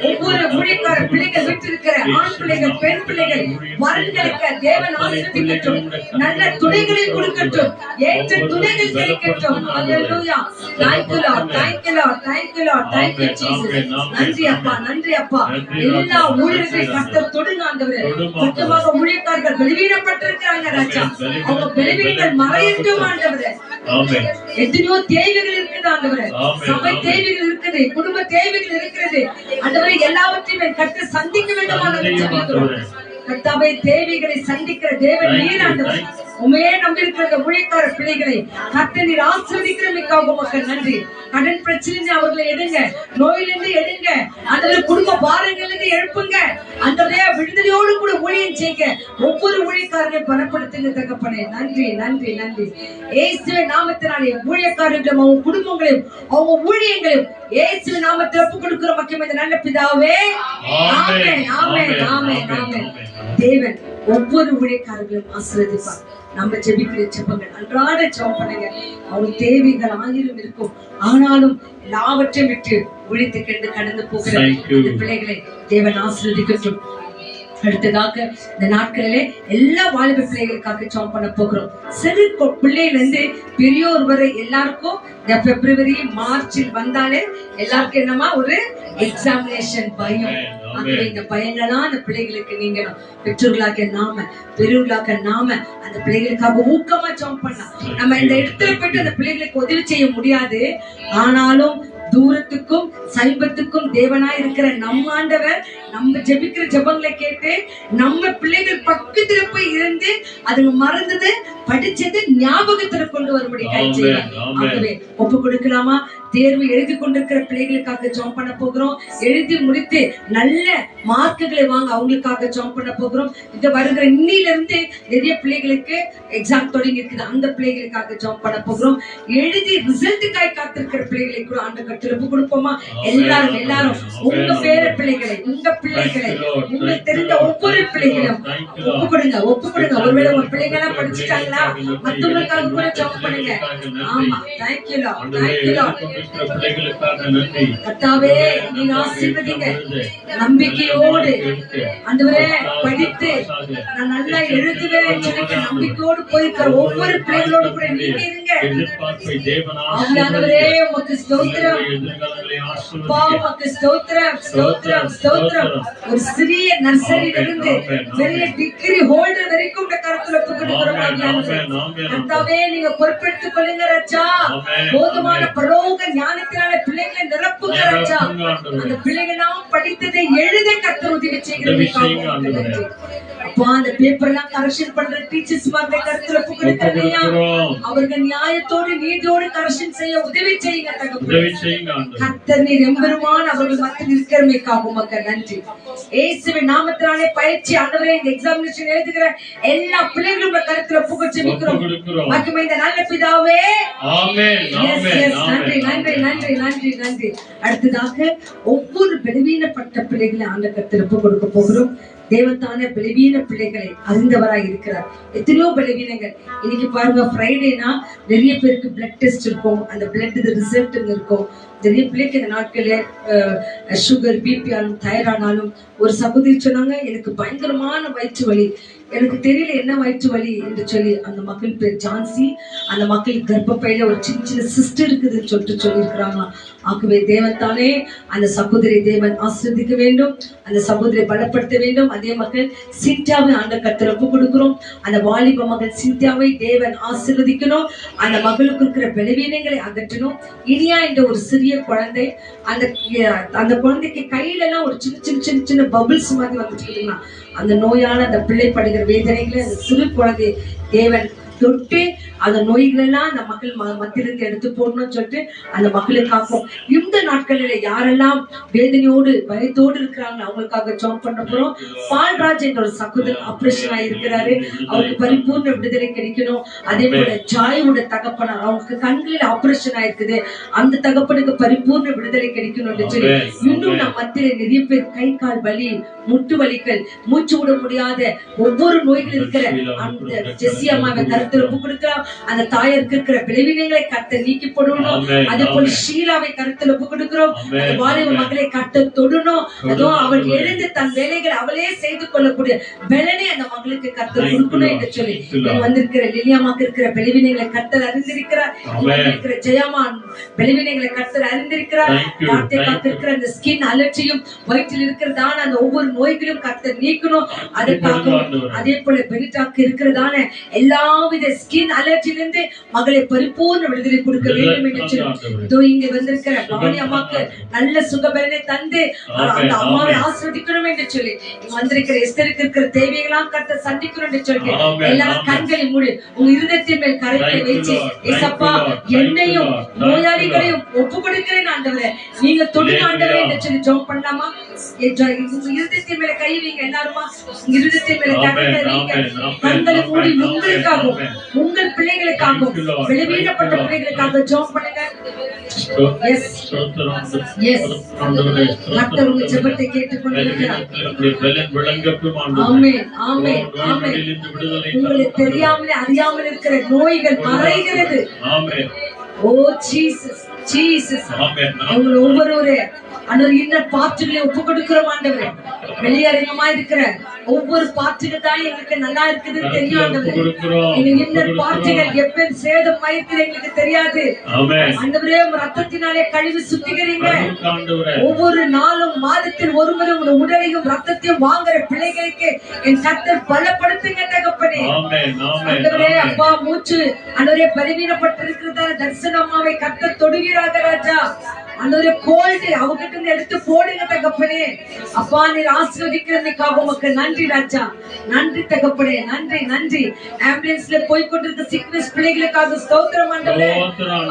ஒவ்வொரு ஊழியக்கார பிள்ளைகள் விட்டிருக்கிற ஆண் பிள்ளைகள், பெண் பிள்ளைகள் வரன்களுக்கு தேவன் ஆசீர்வதிக்கட்டும். நல்ல துணைகளை கொடுக்கட்டும், ஏற்ற துணைகள் கிடைக்கட்டும். அல்லேலூயா. Thank you Lord, thank you Lord, thank you Lord, thank you Jesus. நன்றி அப்பா, நன்றி அப்பா. எல்லா ஊழியர்களை கர்த்தர் தொடுங்க ஆண்டவரே. மொத்தமாக ஊழியக்காரர்கள் பலவீனப்பட்டிருக்கிறாங்க ராஜா, அவங்க பலவீனங்கள் மறையட்டும் ஆண்டவரே. எத்தனையோ தேவைகள் இருக்குது ஆண்டவரே, சபை தேவைகள் இருக்குது, குடும்ப தேவைகள் இருக்கிறது ஆண்டவரே. எல்லாவற்றையும் கர்த்தர் சந்திக்க வேண்டும் ஆண்டவரே. கர்த்தாவே, தேவைகளை சந்திக்கிற தேவன் நீர் ஆண்டவரே. உண்மையே நம்பியிருக்கிற ஊழியக்கார பிள்ளைகளை கர்த்தர் நீர் ஆசீர்வதிக்கிறதுக்காக மக்கள் நன்றி. கடன் பிரச்சனை அவர்களை எடுங்க, நோயிலிருந்து எடுங்க, அந்த குடும்ப பாரங்களிலிருந்து எழுப்புங்க. அந்த விடுதலையோடு கூட ஊழியம் செய்யுங்க. ஒவ்வொரு ஊழியக்காரர்களையும் பலப்படுத்துங்க தகப்பனே. நன்றி நன்றி நன்றி. இயேசுவின் நாமத்தினாலே ஊழியக்காரர்களும் அவங்க குடும்பங்களையும் அவங்க ஊழியங்களையும் இயேசுவின் நாமத்தில் ஒப்புக் கொடுக்கிற மக்கள் இந்த நல்ல பிதாவே. ஆமென் ஆமென் ஆமென் ஆமென். தேவன் ஒவ்வொரு ஊழியக்காரர்களும் ஆசீர்வதிப்பார். நம்ம ஜெபிக்கிற ஜெபங்கள் அன்றாட ஜெபம் பண்ணுங்க. அவங்க தேவைகள் 1000 இருக்கும், ஆனாலும் எல்லாவற்றையும் விட்டு ஊழியத்துக்கு கடந்து போகிற இந்த பிள்ளைகளை தேவன் ஆசீர்வதிக்கட்டும். அடுத்ததாக இந்த நாட்களிலே எல்லா வாலிப பிள்ளைகளுக்காக ஜெபம் பண்ண போகிறோம். சிறு பிள்ளையிலிருந்து பெரியோர் வரை எல்லாருக்கும் இந்த பிப்ரவரி மார்ச்சில் வந்தாலே எல்லாருக்கும் என்னமா ஒரு எக்ஸாமினேஷன் பயம். இந்த பயங்களாம் அந்த பிள்ளைகளுக்கு நீங்க பெற்றோர்களாக நாம, பெரியவர்களாக நாம அந்த பிள்ளைகளுக்காக ஊக்கமா ஜெபம் பண்ணலாம். நம்ம இந்த இடத்துல போயிட்டு அந்த பிள்ளைகளுக்கு உதவி செய்ய முடியாது, ஆனாலும் தூரத்துக்கும் சமீபத்துக்கும் தேவனாய் இருக்கிற நம்ம ஆண்டவர் நம்ம ஜெபிக்கிற ஜெபங்களை கேட்டு நம்ம பிள்ளைகள் பக்கத்துல போய் இருந்து அதுங்க மறந்தது படிச்சது ஞாபகத்துல கொண்டு வரும்படி கை செய்யலாம். ஆகவே ஒப்பு கொடுக்கலாமா? தேர்வு எழுதி கொண்டிருக்கிற பிள்ளைகளுக்காக ஜெபம் பண்ண போகிறோம். எழுதி முடித்து நல்ல மார்க்குகளை வாங்க அவங்களுக்காக ஜெபம் பண்ண போகிறோம். இங்க வருகிற இன்னில இருந்து நிறைய பிள்ளைகளுக்கு எக்ஸாம் தொடங்கி இருக்குது, அந்த பிள்ளைகளுக்காக ஜெபம் பண்ண போகிறோம். எழுதி ரிசல்ட்டுக்காய் காத்திருக்கிற பிள்ளைகளை கூட ஆண்டு கட்டளை ஒப்பு கொடுப்போமா? எல்லாரும் உங்க பேர பிள்ளைகளை, உங்க பிள்ளைகளை, உங்களுக்கு தெரிந்த ஒவ்வொரு பிள்ளைகளும் ஒப்பு கொடுங்க. ஒருவேளை உங்க பிள்ளைங்க எல்லாம் படிச்சுட்டாங்களா? மத்தவங்களுக்காக கூட ஜெபம் பண்ணுங்க. ஆமா, தேங்க்யூ லார்ட். கர்த்தாவே நீங்க ஆசீர்வதிங்க. நம்பிக்கையோடு ஆண்டவரே படித்து நான் நல்லா எழுதுவேன் சொல்லிட்டு நம்பிக்கையோடு போயிருக்கிற ஒவ்வொரு பிள்ளைகளோடு கூட நீங்க இருங்க. ஆண்டவரே உமக்கு ஸ்தோத்திரம், உமக்கு ஸ்தோத்திரம். ஒரு சிறிய நர்சரியில இருந்து பெரிய டிகிரி ஹோல்டர் வரைக்கும் இந்த கருத்துல கொடுக்கிறோம். கர்த்தாவே நீங்க பொறுப்பெடுத்துக் கொள்ளுங்க ராஜா. போதுமான பரலோக ஞானத்தினால பிள்ளைகளை நிரப்புங்க ராஜா. அந்த பிள்ளைகளாம் படித்ததை எழுத கர்த்தர் உதவி செய்கிறீங்க. அப்பா அந்த பேப்பர் எல்லாம் கரெக்ஷன் பண்ற டீச்சர்ஸ் மாதிரி கருத்துல புகழ்த்தலையா அவர்கள் நியாயத்தோடு நீதியோடு கரெக்ஷன் செய்ய உதவி செய்யுங்க கர்த்தர் நீர் எம்பெருமான் அவர்கள் மத்தியில் இருக்கிறமைக்காக உமக்கு நன்றி. இயேசுவின் நாமத்தினாலே பயிற்சி ஆண்டவரே இந்த எக்ஸாமினேஷன் எழுதுகிற எல்லா பிள்ளைகளும் கருத்துல புகழ்ச்சி நிற்கிறோம். மகிமை இந்த நல்ல பிதாவே. ஆமென். நன்றி நன்றி நன்றி நன்றி நன்றி. அடுத்ததாக ஒவ்வொரு பலவீனப்பட்ட பிள்ளைகளை ஆண்ட கருத்துல கொடுக்க போகிறோம். தேவத்தான பலவீன பிள்ளைகளை அறிந்தவராய் இருக்கிறார். எத்தனையோ பலவீனங்கள் இன்னைக்கு பாருங்க, ஃப்ரைடேனா நிறைய பேருக்கு பிளட் டெஸ்ட் இருக்கும், அந்த பிளட் ரிசல்ட் இருக்கும். நிறைய பிள்ளைக்கு இந்த நாட்களே சுகர் பிபி ஆனாலும் தைராய்டானாலும். ஒரு சகோதரி சொன்னாங்க, எனக்கு பயங்கரமான வயிற்று வலி, எனக்கு தெரியல என்ன வயிற்று வலி என்று சொல்லி. அந்த மக்கள் பேர் ஜான்சி. அந்த மக்களுக்கு கர்ப்பப்பையில ஒரு சின்ன சின்ன சிஸ்ட் இருக்குதுன்னு சொல்லிட்டு சொல்லியிருக்கிறாங்க. ஆகவே தேவத்தானே அந்த சகோதரி தேவன் ஆசீர்வதிக்க வேண்டும், அந்த சகோதரியை பலப்படுத்த வேண்டும். அதே மக்கள் சிந்தியாவை ஆண்ட கர்த்தர் ஒப்பு கொடுக்கிறோம். அந்த வாலிப மகள் சிந்தியாவை தேவன் ஆசீர்வதிக்கணும். அந்த மகளுக்கு இருக்கிற பலவீனங்களை அகற்றணும். இனியா என்ற ஒரு சிறிய குழந்தை, அந்த குழந்தைக்கு கையில எல்லாம் ஒரு சின்ன சின்ன சின்ன சின்ன பபிள்ஸ் மாதிரி வந்துட்டு, அந்த நோயால அந்த பிள்ளை படுகிற வேதனைகளை அந்த சிறு குழந்தை தேவன் தொட்டு அந்த நோய்கள் எல்லாம் அந்த மக்கள் மத்தியிலிருந்து எடுத்து போடணும்னு சொல்லிட்டு அந்த மக்களுக்காகும். இந்த நாட்களில யாரெல்லாம் வேதனையோடு பயத்தோடு இருக்கிறாங்க அவங்களுக்காக ஜெபம் பண்ண போறோம். பால்ராஜ் என்ற ஒரு சகோதரர் ஆபரேஷன் ஆயிருக்கிறாரு, அவருக்கு பரிபூர்ண விடுதலை கிடைக்கணும். அதே போல ஜாயோட தகப்பனார், அவங்களுக்கு கண்களில் ஆபரேஷன் ஆயிருக்குது, அந்த தகப்பனுக்கு பரிபூர்ண விடுதலை கிடைக்கணும்னு சொல்லி இன்னும் நம்ம மத்தியில நிறைய பேர் கை கால் வலி, முட்டு வலிகள், மூச்சு விட முடியாத ஒவ்வொரு நோய்கள் இருக்கிற அந்த ஜெசி அம்மாவை கருத்துல கொடுக்கலாம். அந்த தாயருக்கு இருக்கிற விளைவினங்களை கர்த்தர் நீக்கி போடணும். அதே போல ஷீலாவை கருத்துல ஒப்பு கொடுக்கிறோம். அந்த வாலிப மகளை கர்த்தர் தொடணும். அதுவும் அவள் எழுந்து தன் வேலைகளை அவளே செய்து கொள்ளக்கூடிய பலனை அந்த மகளுக்கு கர்த்தர் கொடுக்கணும் என்று சொல்லி வந்திருக்கிற லிலியாமாக்கு இருக்கிற விளைவினங்களை கர்த்தர் அறிந்திருக்கிறார். இருக்கிற ஜெயாமா விளைவினங்களை கர்த்தர் அறிந்திருக்கிறார். வார்த்தை காத்திருக்கிற அந்த ஸ்கின் அலர்ஜியும் வயிற்றில் இருக்கிறதான அந்த ஒவ்வொரு நோய்களும் கர்த்தர் நீக்கணும். அதற்காக அதே போல பெரிட்டாக்கு இருக்கிறதான எல்லாவித ஸ்கின் அலர்ஜிலிருந்து மகளை பரிபூர்ண விடுதலை கொடுக்க வேண்டும் என்று சொல்லி இங்க வந்திருக்கிற பவானி அம்மாக்கு நல்ல சுகபலனை தந்து அந்த அம்மாவை ஆஸ்வதிக்கணும் என்று சொல்லி வந்திருக்கிற எஸ்தருக்கு இருக்கிற தேவைகளாம் கர்த்தர் சந்திக்கணும் என்று சொல்லி எல்லாரும் கண்களை மூடி உங்க இருதயத்தின் மேல் கரத்தை வச்சு, ஏசப்பா என்னையும் நோயாளிகளையும் ஒப்பு கொடுக்கிறேன் ஆண்டவரே, நீங்க தொழில் ஆண்டவரே என்று சொல்லி ஜெபம் பண்ணலாமா? இருதயத்தின் மேல கை வைங்க. எல்லாருமா இருதயத்தின் மேல கண்களை மூடி உங்களுக்காகவும் உங்கள் பிள்ளைகளுக்காகவும் விளைவீனப்பட்ட பிள்ளைகளுக்காக ஜெபம் பண்ணுங்க. கர்த்தர் உங்க ஜெபத்தை கேட்டுக்கொண்டிருக்கிறார். ஆமென் ஆமென் ஆமென். உங்களுக்கு தெரியாமலே அறியாமல் இருக்கிற நோய்கள் மறைகிறது. ஓ ஜீசஸ் ஜீசஸ். உங்கள் ஒவ்வொரு இன்னர் பார்ட்டுகளை ஒப்பு கொடுக்கிறோம் ஆண்டவரே. வெளியரங்கமா இருக்கிற ஒவ்வொரு பார்ட்டுகள் தான் எங்களுக்கு நல்லா இருக்குதுன்னு தெரியும் ஆண்டவரே. எங்க இன்னர் பார்ட்டுகள் எப்ப சேதம் ஆயிருக்குது எங்களுக்கு தெரியாது ஆண்டவரே. ரத்தத்தினாலே கழுவி சுத்திக்கிறீங்க. ஒவ்வொரு நாளும் மாதத்தில் ஒருமுறை உங்க உடலையும் ரத்தத்தையும் வாங்குற பிள்ளைகளுக்கு என் கர்த்தர் பலப்படுத்துங்க தகப்பனே. ஆண்டவரே அப்பா மூச்சு ஆண்டவரே பலவீனப்பட்டிருக்கிறதான தரிசன அம்மாவை கர்த்தர் தொடுகிறார்கள் ராஜா. ஆண்டவரே கோல்டு அவகிட்ட இருந்து எடுத்து போடுங்க தகப்பனே. அப்பா நீர் ஆசீர்வதிக்கிறதுக்காக உமக்கு நன்றி ராஜா. நன்றி தகப்பனே, நன்றி நன்றி. ஆம்புலன்ஸ்ல போய் கொண்டிருக்க சிக்னஸ் பிள்ளைகளுக்காக ஸ்தோத்திரம் ஆண்டவரே.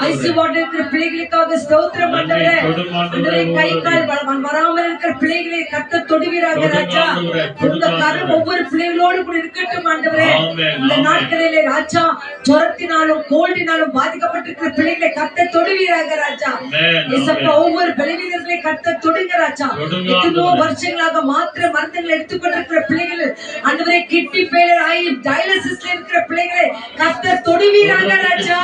ஐசி வார்டில் இருக்கிற பிள்ளைகளுக்காக ஸ்தோத்திரம் ஆண்டவரே. ஆண்டவரே கை கால் வராமல் இருக்கிற பிள்ளைகளை கர்த்தர் தொடுவீராக ராஜா. உங்க கரம் ஒவ்வொரு பிள்ளைகளோடு கூட இருக்கட்டும் ஆண்டவரே. இந்த நாட்களிலே ராஜா ஜுரத்தினாலும் கோல்டினாலும் பாதிக்கப்பட்டிருக்கிற பிள்ளைகளை கர்த்தர் தொடுவீராக ராஜா. ஏசப்பா ஒவ்வொரு பலவீனர்களை கர்த்தர் தொடுங்க ராஜா. எத்தனையோ வருஷங்களாக மாத்திரை மருந்துகளை எடுத்துக்கொண்டிருக்கிற பிள்ளைகள் ஆண்டவரே, கிட்னி ஃபெயிலியர் ஆகி டயாலிசிஸ்ல இருக்கிற பிள்ளைகளை கர்த்தர் தொடுவீராக ராஜா.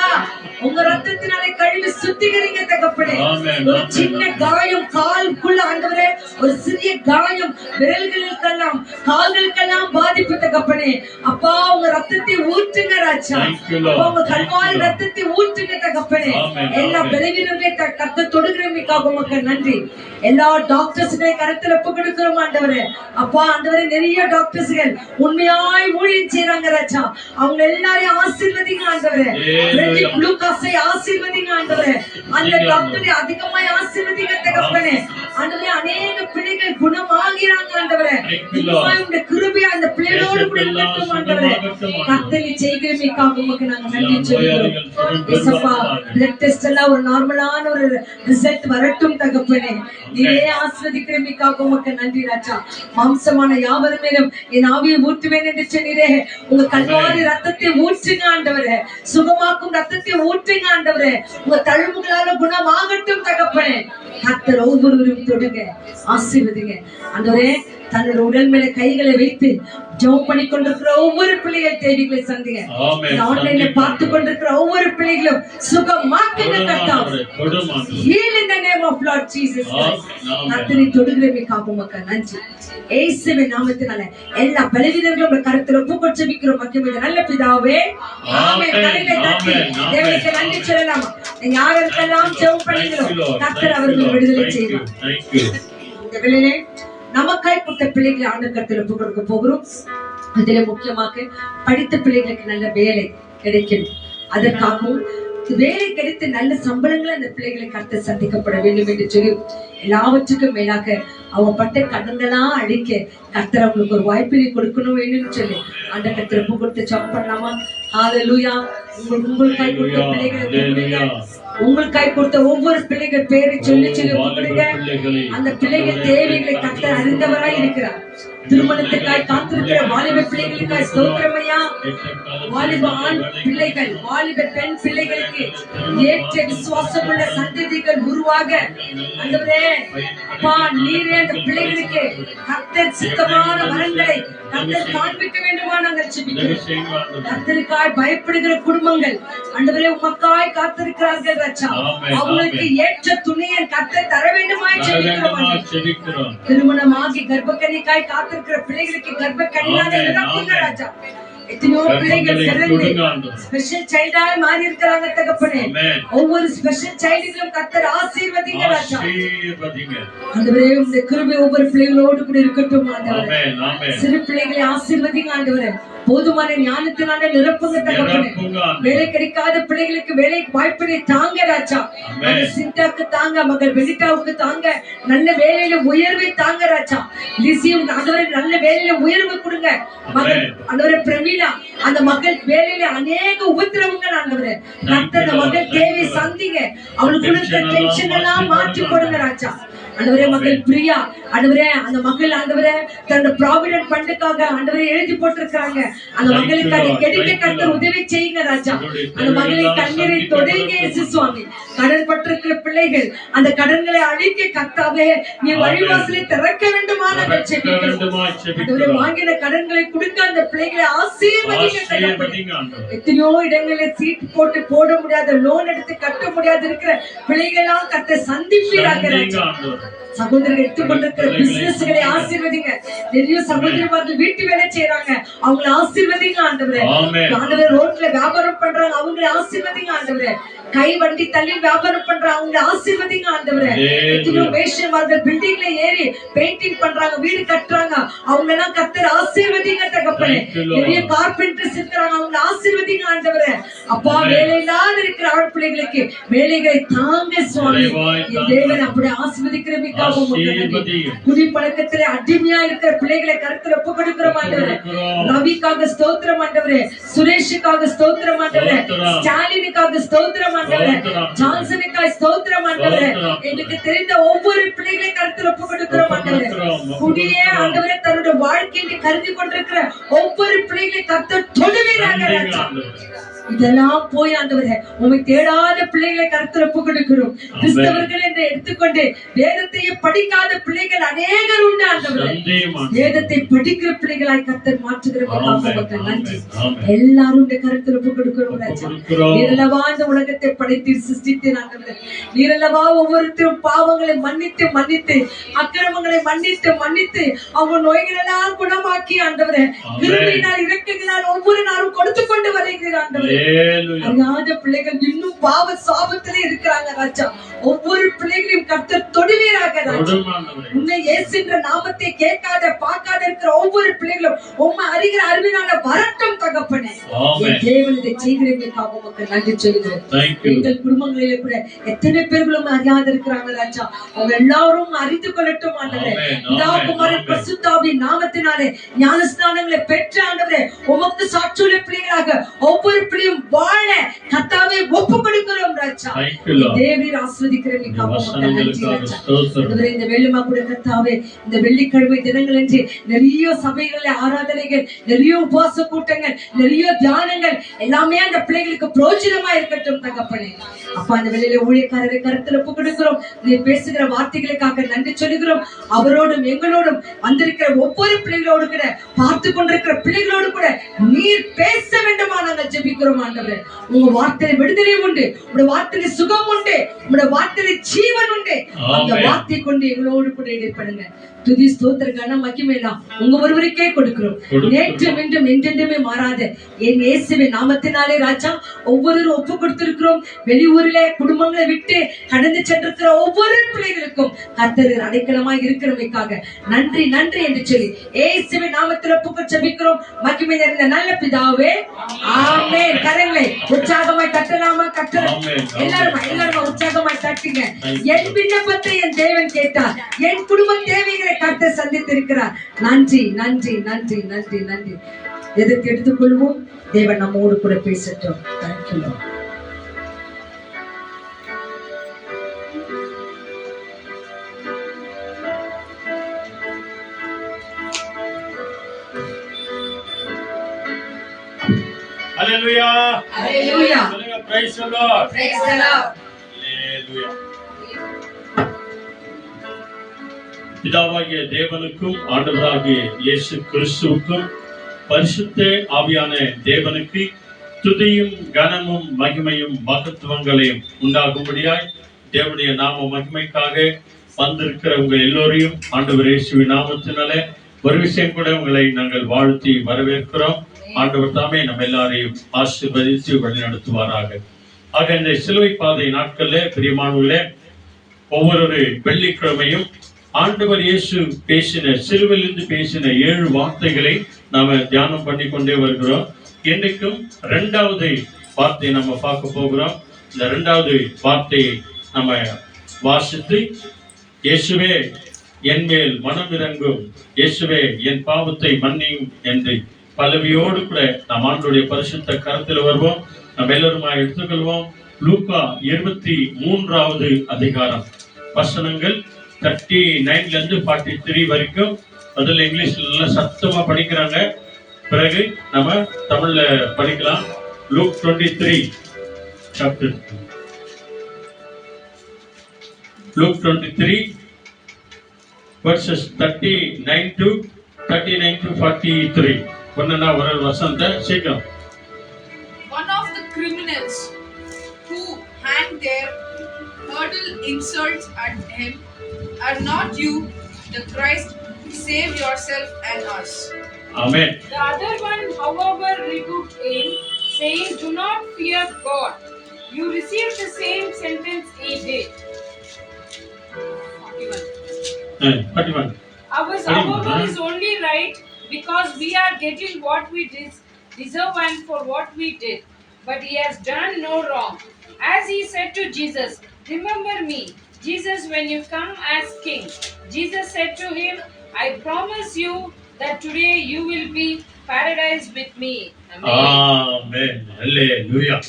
உங்க ரத்தத்தினாலே கழுவி சுத்திகரிங்க தகப்பனே. ஒரு சின்ன காயம் காலுக்குள்ள ஆண்டவரே, ஒரு சிறிய காயம் விரல்களுக்கெல்லாம் கால்களுக்கெல்லாம் பாதிப்பு தகப்பனே. அப்பா உங்க ரத்தத்தை ஊற்றுங்க ராஜா. அப்பா உங்க கல்வாரி ரத்தத்தை ஊற்றுங்க தகப்பனே. எல்லா பலவீனங்களை கர்த்தர் தொடுகிறமைக்காக உமக்கு நன்றி. எல்லா டாக்டர்ஸ்களை கருத்துல ஒப்பு கொடுக்கிறோம் ஆண்டவரே. அப்பா ஆண்டவரே, நிறைய டாக்டர்ஸ்கள் உண்மையாய் ஊழியம் செய்யறாங்க ராஜா. அவங்க எல்லாரையும் ஆசீர்வதிங்க ஆண்டவரே. குளுக்கோஸை ஆசீர்வதிங்க ஆண்டவரே. அந்த டாக்டரை அதிகமாய் ஆசீர்வதிங்க தகப்பனே. ஆண்டவரே அநேக பிள்ளைகள் குணமாகிறாங்க ஆண்டவரே. உங்களுடைய கிருபை அந்த பிள்ளைகளோடு கூட இருக்கட்டும் ஆண்டவரே. கர்த்தரை செய்கிறமைக்காக உமக்கு நாங்க நன்றி சொல்கிறோம். ஏசப்பா பிளட் டெஸ்ட் எல்லாம் ஒரு நார்மலான ஒரு ரிசல்ட் வரட்டும் தகப்பனே. நீரே ஆசீர்வதிக்கிறமைக்காக உமக்கு நன்றி ராஜா. மாம்சமான யாவர் மேலும் என் ஆவியை ஊற்றுவேன் என்று சொன்னீரே. உங்க கல்வாரி ரத்தத்தை ஊற்றுங்க ஆண்டவரே. சுகமாக்கும் ரத்தத்தை ஊற்றுங்க ஆண்டவரே. உங்க தழும்புகளால குணமாகட்டும் தகப்பனே. கர்த்தர் ஒவ்வொருவரும் தொடுங்க, ஆசீர்வதிங்க ஆண்டவரே. தன்னோட உடல் மேல கைகளை வைத்து ஜெபம் பண்ணி கொண்டிருக்கிற ஒவ்வொரு பிள்ளைகள் தேவைகளை சந்திங்க. ஆன்லைன்ல பார்த்து கொண்டிருக்கிற ஒவ்வொரு பிள்ளைகளும் சுகமாக்குங்க கர்த்தாவே. Heal in the name of Lord Jesus Christ. கர்த்தரை தொடுகிறமைக்காக உமக்கு நன்றி. இயேசுவின் நாமத்தினால எல்லா பலவீனர்களும் உங்க கருத்துல ஒப்புக்கொண்டு ஜெபிக்கிறோம் மகிமை நல்ல பிதாவே. ஆமென். கரங்களை தட்டி தேவனுக்கு நன்றி சொல்லலாம். நீங்க யாரெல்லாம் ஜெபம் பண்ணீங்களோ கர்த்தர் அவர்களை விடுதலை செய்வார். இந்த வேளையிலே நமக்காய் கொடுத்த பிள்ளைகளை ஆண்டவர் கர்த்தர் ஒப்பு கொடுக்க போகிறோம். அதிலே முக்கியமாக படித்த பிள்ளைகளுக்கு நல்ல வேலை கிடைக்கும். அதற்காகவும் வேலை கிடைத்து நல்ல சம்பளங்களை அந்த பிள்ளைகளை கர்த்தர் சந்திக்கப்பட வேண்டும் என்று சொல்லி எல்லாவற்றுக்கும் மேலாக அவங்க பட்ட கடன்களெல்லாம் அழிக்க கர்த்தர் அவங்களுக்கு ஒரு வாய்ப்பினை கொடுக்கணும் வேணும்னு சொல்லி அந்த கர்த்தர் ஒப்பு கொடுத்து ஜெபம் பண்ணலாமா? ஹல்லேலூயா. உங்களுக்காய் கொடுத்த பிள்ளைகளை உங்களுக்காய் கொடுத்த ஒவ்வொரு பிள்ளைகள் பேரை சொல்லி சொல்லி ஒப்புடுங்க. அந்த பிள்ளைகள் தேவைகளை கர்த்தர் அறிந்தவராய் இருக்கிறார். திருமணத்துக்காய் காத்திருக்கிற வாலிப பிள்ளைகளுக்காய் ஸ்தோத்திரம் ஐயா. வாலிப ஆண் பிள்ளைகள் வாலிப பெண் பிள்ளைகளுக்கு ஏற்ற விசுவாசமுள்ள சந்ததிகள் உருவாக ஆண்டவரே அப்பா நீரே அந்த பிள்ளைகளுக்கு கர்த்தர் சித்தமான வரங்களை கர்த்தர் காண்பிக்க வேண்டுமா நாங்கள் ஜெபிக்கிறோம். கர்த்தருக்காய் பயப்படுகிற குடும்பங்கள் ஆண்டவரே உமக்காய் காத்திருக்கிறார்கள் ராஜா. அவங்களுக்கு ஏற்ற துணையை கர்த்தர் தர வேண்டுமாய் ஜெபிக்கிறோம். திருமணமாகி கர்ப்பக்கன்னிக்காய் காத்திருக்கிற பிள்ளைகளுக்கு கர்ப்பக்கன்னியாக நிரப்புங்க ராஜா. எத்தனையோ பிள்ளைகள் சிறந்து ஸ்பெஷல் சைல்டாய் மாறி இருக்கிறாங்க தகப்பனே. ஒவ்வொரு ஸ்பெஷல் சைல்டுகளும் கர்த்தர் ஆசீர்வதிங்க ராஜா. ஆண்டவரே உம்முடைய கிருபை ஒவ்வொரு பிள்ளைகளோடு கூட இருக்கட்டும் ஆண்டவரே. சிறு பிள்ளைகளை ஆசீர்வதிங்க ஆண்டவரே. போதுமான ஞானத்தினால நிரப்புங்க தகப்பனே. வேலை கிடைக்காத பிள்ளைகளுக்கு வேலை வாய்ப்பினை தாங்க ராஜா. சிந்தாக்கு தாங்க, மகள் வெனிட்டாவுக்கு தாங்க, நல்ல வேலையில உயர்வை தாங்க ராஜா. லிசியும் ஆண்டவரே நல்ல வேலையில உயர்வு கொடுங்க. மகள் ஆண்டவரே பிரவீனா அந்த மகள் வேலையில அநேக உபத்திரவங்கள் ஆண்டவரே கர்த்தர் அந்த மகள் தேவை சந்திங்க. அவளுக்கு கொடுத்த டென்ஷன் எல்லாம் மாற்றி கொடுங்க ராஜா. ஆண்டவரே மகள் பிரியா ஆண்டவரே அந்த மகள் ஆண்டவரே தன்னோட ப்ராவிடன்ட் ஃபண்டுக்காக ஆண்டவரே எழுதி போட்டிருக்காங்க. அந்த மகளுக்கு அதை கிடைக்க கர்த்தர் உதவி செய்யுங்க ராஜா. அந்த மகளை கண்ணீரை தொடங்க இயேசு சுவாமி. கடன் பட்டிருக்கிற பிள்ளைகள் அந்த கடன்களை அழிக்க கர்த்தாவே நீ வழிவாசலை திறக்க வேண்டுமா நாங்கள் ஜெபிக்கிறோம். வாங்கின கடன்களை கொடுக்க அந்த பிள்ளைகளை ஆசீர்வதிங்க. எத்தனையோ இடங்களில் சீட் போட்டு போட முடியாத லோன் எடுத்து கட்ட முடியாது இருக்கிற பிள்ளைகளாம் கர்த்தர் சந்திப்பீராக ராஜா. சகோதரர்கள் எடுத்துக்கொண்டிருக்கிற பிசினஸ்களை ஆசீர்வதிங்க. நிறைய சகோதரிமார்கள் வீட்டு வேலை செய்யறாங்க, அவங்களை ஆசீர்வதிங்க ஆண்டவரே. ஆண்டவரே ரோட்ல வியாபாரம் பண்றாங்க, அவங்களை ஆசீர்வதிங்க ஆண்டவரே. கை வண்டி தள்ளி வியாபாரம் பண்றாங்க, அவங்களை ஆசீர்வதிங்க ஆண்டவரே. எத்தனையோ வேஷமார்கள் பில்டிங்ல ஏறி பெயிண்டிங் பண்றாங்க, வீடு கட்டுறாங்க, அவங்க எல்லாம் கர்த்தர் ஆசீர்வதிங்க தகப்பனே. நிறைய கார்பெண்டர்ஸ் இருக்கிறாங்க, அவங்க ஆசீர்வதிங்க ஆண்டவரே. அப்பா, வேலை இல்லாத இருக்கிற ஆண் பிள்ளைகளுக்கு வேலைகளை தாங்க சுவாமி. என் தேவன் அப்படி ஆசீர்வதிக்கிறதுக்காக குடி பழக்கத்திலே அடிமையா இருக்கிற பிள்ளைகளை கருத்துல ஒப்பு கொடுக்கிறோம் ஆண்டவரே. ரவிக்காக ஸ்தோத்திரம் ஆண்டவரே, சுரேஷுக்காக ஸ்தோத்திரம் ஆண்டவரே, ஸ்டாலினுக்காக ஸ்தோத்திரம் ஆண்டவரே, ஜான்சனுக்காக ஸ்தோத்திரம் ஆண்டவரே. எனக்கு தெரிந்த ஒவ்வொரு பிள்ளைகளை கருத்துல ஒப்பு கொடுக்கிறோம் ஆண்டவரே. குடியே ஆண்டவரே தன்னுடைய வாழ்க்கையை கருதி கொண்டிருக்கிற ஒவ்வொரு பிள்ளைகளை கர்த்தர் தொடுவீராக ராஜா. இதெல்லாம் போய் ஆண்டவரே உம்மை தேடாத பிள்ளைகளை கருத்துல ஒப்பு கொடுக்கிறோம். கிறிஸ்தவர்கள் என்று எடுத்துக்கொண்டு வேதத்தையே படிக்காத பிள்ளைகள் அநேகர் உண்டு ஆண்டவரே. வேதத்தை படிக்கிற பிள்ளைகளாய் கர்த்தர் மாற்றுகிறவர்களுக்கு நன்றி. எல்லாரும் இந்த கருத்துல ஒப்பு கொடுக்கிறோம் ராஜா. நீரல்லவா இந்த உலகத்தை படைத்தீர், சிருஷ்டித்தீர் ஆண்டவரே. நீரல்லவா ஒவ்வொருத்தரும் பாவங்களை மன்னித்து மன்னித்து அக்கிரமங்களை மன்னித்து மன்னித்து அவங்க நோய்கள் எல்லாம் குணமாக்கி ஆண்டவரே கிருபையினால் இரக்கங்களால் ஒவ்வொரு நாளும் கொடுத்து கொண்டு வருகிறீர் ஆண்டவரே. அறியாத பிள்ளைகள் இன்னும் பாவ சாபத்திலே இருக்கிறாங்க ராஜா. ஒவ்வொரு பிள்ளைகளையும் கர்த்தர் தொடுவீராக ராஜா. உன்னை இயேசு என்ற நாமத்தை கேட்காத பார்க்காத இருக்கிற ஒவ்வொரு பிள்ளைகளும் உம்மை அறிகிற அறிவினால வரட்டும் தகப்பனே. தேவன் இதை செய்கிறீர்களுக்காக உமக்கு நன்றி சொல்கிறோம். எங்கள் குடும்பங்களிலே கூட எத்தனை பேர்களும் அறியாத இருக்கிறாங்க ராஜா. அவங்க எல்லாரும் அறிந்து கொள்ளட்டும் ஆண்டவரே. பிதா குமாரன் பரிசுத்தாவின் நாமத்தினாலே ஞானஸ்நானங்களை பெற்ற ஆண்டவரே உமக்கு சாட்சியுள்ள பிள்ளைகளாக ஒவ்வொரு பிள்ளையும் வாழ கர்த்தாவே ஒப்பு கொடுக்கிறோம் ராஜா. தேவரீர் ஆசீர்வதிக்கிறீர்களுக்காக உமக்கு நன்றி ராஜா. இந்த வேலுமா கூட கர்த்தாவே இந்த வெள்ளிக்கிழமை தினங்கள் என்று நிறைய சபைகளில் ஆராதனைகள், நிறைய உபவாச கூட்டங்கள், நிறைய தியானங்கள் எல்லாமே அந்த பிள்ளைகளுக்கு பிரோஜனமா இருக்கட்டும் தகப்பனே. அப்பா, அந்த வெளியில ஊழியக்காரரை கருத்துல ஒப்பு கொடுக்கிறோம். நீ பேசுகிற வார்த்தைகளுக்காக நன்றி சொல்லுகிறோம். அவரோடும் எங்களோடும் வந்திருக்கிற ஒவ்வொரு பிள்ளைகளோடு கூட பார்த்து கொண்டிருக்கிற பிள்ளைகளோடு கூட நீர் பேச வேண்டுமா நாங்கள் ஜெபிக்கிறோம் ஆண்டவரே. உங்க வார்த்தையில விடுதலை உண்டு, உங்க வார்த்தையில சுகம் உண்டு, உங்க வார்த்தையில ஜீவன் உண்டு. அந்த வார்த்தை கொண்டு எங்களோடு கூட இடைப்படுங்க. துதி ஸ்தோத்திர கன மகிமை எல்லாம் உங்க ஒருவருக்கே கொடுக்கிறோம். நேற்று மீண்டும் என்றென்றுமே மாறாத என் இயேசுவின் நாமத்தினாலே ராஜா ஒவ்வொருவரும் ஒப்பு கொடுத்திருக்கிறோம். வெளியூரிலே குடும்பங்களை விட்டு கடந்து சென்றிருக்கிற ஒவ்வொரு பிள்ளைகளுக்கும் கர்த்தர் அடைக்கலமாய் இருக்கிறமைக்காக நன்றி நன்றி என்று சொல்லி இயேசுவின் நாமத்தில் ஒப்பு ஜெபிக்கிறோம். மகிமை நிறைந்த நல்ல பிதாவே, ஆமென். கரங்களை உற்சாகமாய் தட்டலாமா? கட்டலாம். எல்லாரும் உற்சாகமாய் தட்டுங்க. என் விண்ணப்பத்தை என் தேவன் கேட்டார், என் குடும்ப தேவைகளை கர்த்தர் சந்தித்திருக்கிறார். நன்றி நன்றி நன்றி நன்றி நன்றி. எதற்கு எடுத்துக்கொள்வோம்? தேவன் நம்மோடு கூட பேசட்டும். Thank you Lord. Hallelujah. Hallelujah. Praise the Lord. Praise the Lord. Hallelujah. பிதாவாகிய தேவனுக்கும் ஆண்டவராகிய இயேசு கிறிஸ்துவுக்கும் பரிசுத்த ஆவியான தேவனுக்கு துதியும் கனமும் மகிமையும் மகத்துவங்களையும் உண்டாகும்படியாய் தேவனுடைய நாம மகிமைக்காக வந்திருக்கிற உங்கள் எல்லோரையும் ஆண்டவர் இயேசுவின் நாமத்தினாலே ஒரு விஷயம் கூட உங்களை நாங்கள் வாழ்த்தி வரவேற்கிறோம். ஆண்டவர் தாமே நம்ம எல்லாரையும் ஆசீர்வதித்து வழிநடத்துவாராக. ஆக இந்த சிலுவை பாதை நாட்கள்ல பிரியமானவர்களே, ஒவ்வொரு வெள்ளிக்கிழமையும் ஆண்டவர் இயேசு பேசின, சிலுவையிலிருந்து பேசின 7 வார்த்தைகளை நாம தியானம் பண்ணி கொண்டே வருகிறோம். இன்னைக்கும் 2வது வார்த்தையை நம்ம பார்க்க போகிறோம். இந்த 2வது வார்த்தையை நம்ம வாசித்து, இயேசுவே என் மேல் மனம் இறங்கும், இயேசுவே என் பாவத்தை மன்னியும் என்று பல்லவியோடு கூட நாம் ஆண்டவருடைய பரிசுத்த கரத்தில் வருவோம். நம்ம எல்லாருமா எடுத்துக்கொள்வோம். லூக்கா 23வது அதிகாரம் வசனங்கள் 39ல இருந்து 43 வரைக்கும். முதல்ல இங்கிலீஷ்ல நல்லா சத்தமா படிக்கிறாங்க, பிறகு நம்ம தமிழ்ல படிக்கலாம். Luke 23 chapter 2. Luke 23 verses 39 to 43. ஒன்னா ஒரு வசனத்த சீக்கிரம். One of the criminals who hanged there hurled insults at him. Are not you the Christ? Save yourself and us. Amen. The other one, however, rebuked him, saying, Do not fear God, you received the same sentence he did. 41. Our however is only right because we are getting what we deserve and for what we did. But he has done no wrong. As he said to Jesus, "Remember me, Jesus, when you come as king." Jesus said to him, "I promise you that today you will be paradise with me." Amen. Hallelujah.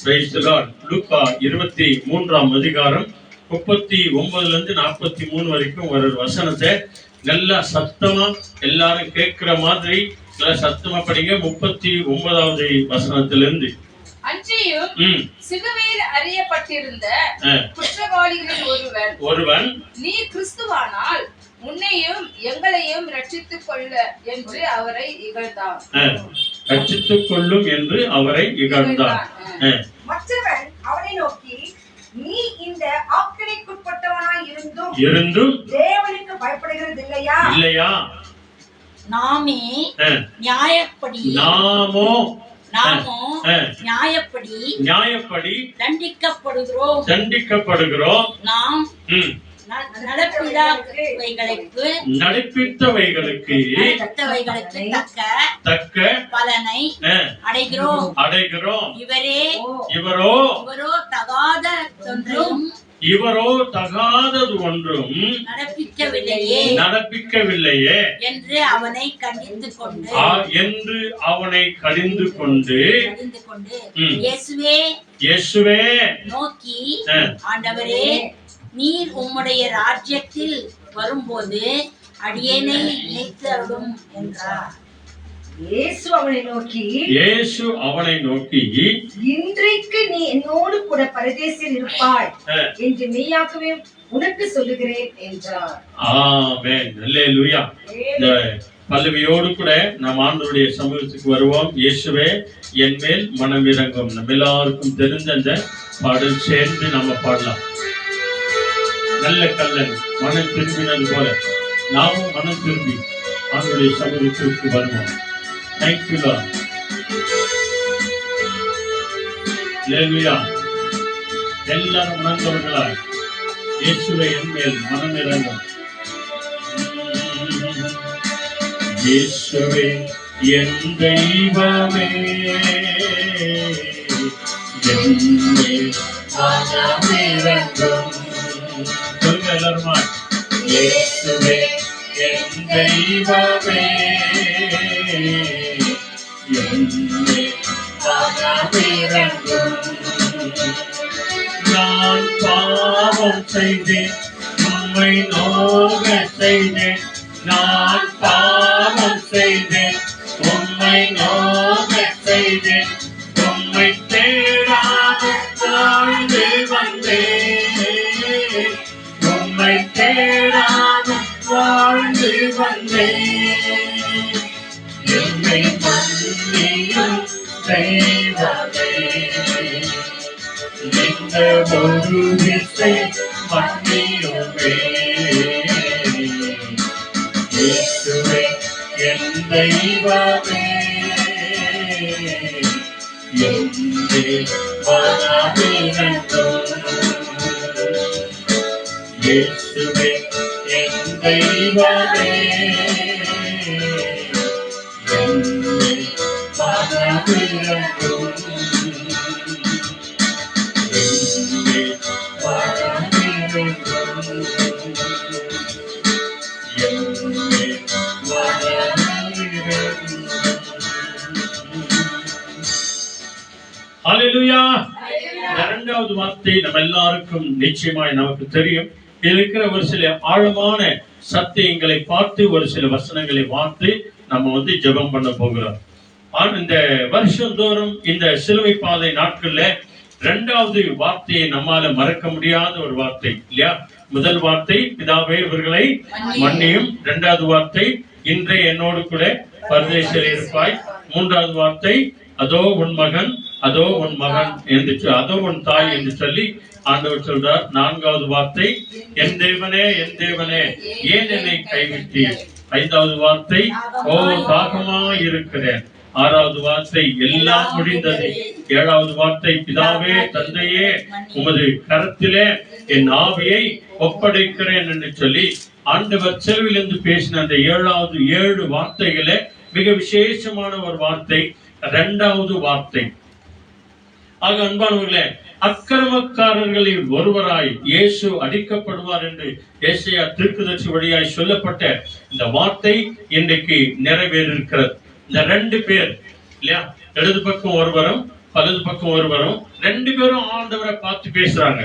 Praise the Lord. லூக்கா 23ஆம் அதிகாரம் 39ல இருந்து 43 வரைக்கும் ஒரு வசனத்தை நல்லா சத்தமா எல்லாரும் கேட்கிற மாதிரி நல்லா சத்தமா படிங்க. 39வது வசனத்திலிருந்து. அன்றியும் சிலுவையில் அறையப்பட்டிருந்த குற்றவாளிகளில் ஒருவன், "நீ கிறிஸ்துவானால் உன்னையும் எங்களையும் ரட்சித்துக் கொள்ள" என்று அவரை இகழ்ந்தான். ரட்சித்துக் கொள்ளும் என்று அவரை இகழ்ந்தான். மற்றவன் அவனை நோக்கி, "நீ இந்த ஆக்கினைக்குட்பட்டவனாய் இருந்தும் தேவனுக்கு பயப்படுகிறது இல்லையா?" நாமே நியாயப்படி தண்டிக்கப்படுகிறோம். நாம் நடப்பித்தவைகளுக்கு தக்க பலனை அடைகிறோம். இவரோ தகாதது ஒன்றும் நடப்பிக்கவில்லையே என்று அவனை கடிந்து கொண்டு இயேசுவே நோக்கி, "ஆண்டவரே, நீர் உம்முடைய ராஜ்யத்தில் வரும்போது அடியேனை நினைத்தருளும்" என்றார். இயேசு அவனை நோக்கி, "இன்றைக்கு நீ என்னோடு கூட பரதேசில் இருப்பாய் என்று மெய்யாகவே உனக்கு சொல்லுகிறேன்" என்றார். ஆமென். அல்லேலூயா. இந்த பல்லவியோடு கூட நாம் ஆண்டவருடைய சமூகத்துக்கு வருவோம். இயேசுவே என் மேல் மனம் இறங்கும். நம்ம எல்லாருக்கும் தெரிந்த அந்த பாடல் சேர்ந்து நம்ம பாடலாம். நல்ல கல்லன் மனம் திரும்பினது போல நாமும் மனம் திரும்பி ஆண்டவருடைய சமூகத்திற்கு வருவோம். Thank you, Lord. Hallelujah. எல்லாரும் உணர்ந்தவர்களாய் இயேசுவே என் மேல் மனம் இறங்கும். இயேசுவே என் தெய்வமே, என் மேல் மனம் இறங்கும். சொல்லுங்க எல்லாருமா. இயேசுவே என் தெய்வமே, நான் பாவம் செய்தேன், உம்மை நோக செய்தேன். நான் பாவம் செய்தேன், உம்மை நோக செய்தேன். உம்மை தேடாத வாழ்ந்து வந்தேன். உம்மை தேடாத வாழ்ந்து வந்தேன். என்னை மன்னியும் தெய்வமே, இந்த ஒரு விசை மன்னியுமே. இயேசுவே என் தெய்வமே, என்னை மனமிரங்கும். இயேசுவே என் தெய்வமே, ஹல்லேலூயா. இரண்டாவது வார்த்தை நம்ம எல்லாருக்கும் நிச்சயமாய் நமக்கு தெரியும். இருக்கிற ஒரு சில ஆழமான சத்தியங்களை பார்த்து ஒரு சில வசனங்களை பார்த்து நம்ம ஜெபம் பண்ண போகிறோம். இந்த வருஷந்தோறும் இந்த சிலுவை பாதை நாட்கள்ல இரண்டாவது வார்த்தையை நம்மால மறக்க முடியாத ஒரு வார்த்தை இல்லையா? முதல் வார்த்தை பிதாவே இவர்களை மன்னியும். இரண்டாவது வார்த்தை இன்றே என்னோடு கூட பரதேசில் இருப்பாய். மூன்றாவது வார்த்தை அதோ உன் மகன், அதோ உன் மகன் என்று, அதோ உன் தாய் என்று சொல்லி ஆண்டவர் சொல்றார். நான்காவது வார்த்தை என் தேவனே, என் தேவனே ஏன் என்னை கைவிட்டீர். ஐந்தாவது வார்த்தை ஓ தாகமா இருக்கிறேன். ஆறாவது வார்த்தை எல்லாம் முடிந்தது. 7வது வார்த்தை, பிதாவே தந்தையே உமது கரத்திலே என் ஆவியை ஒப்படைக்கிறேன் என்று சொல்லி ஆண்டவர் செல்விலிருந்து பேசின அந்த 7 வார்த்தைகளே மிக விசேஷமான ஒரு வார்த்தை. 2வது வார்த்தை, ஆக அன்பானவர்களே, அக்கிரமக்காரர்களில் ஒருவராய் இயேசு அடிக்கப்படுவார் என்று ஏசாயா தீர்க்கதரிசி வழியாய் சொல்லப்பட்ட இந்த வார்த்தை இன்றைக்கு நிறைவேறிருக்கிறது. இந்த 2 பேர் இல்லையா, இடது பக்கம் ஒருவரும் வலது பக்கம் ஒருவரும் 2 பேரும் ஆண்டவரை பார்த்து பேசுறாங்க.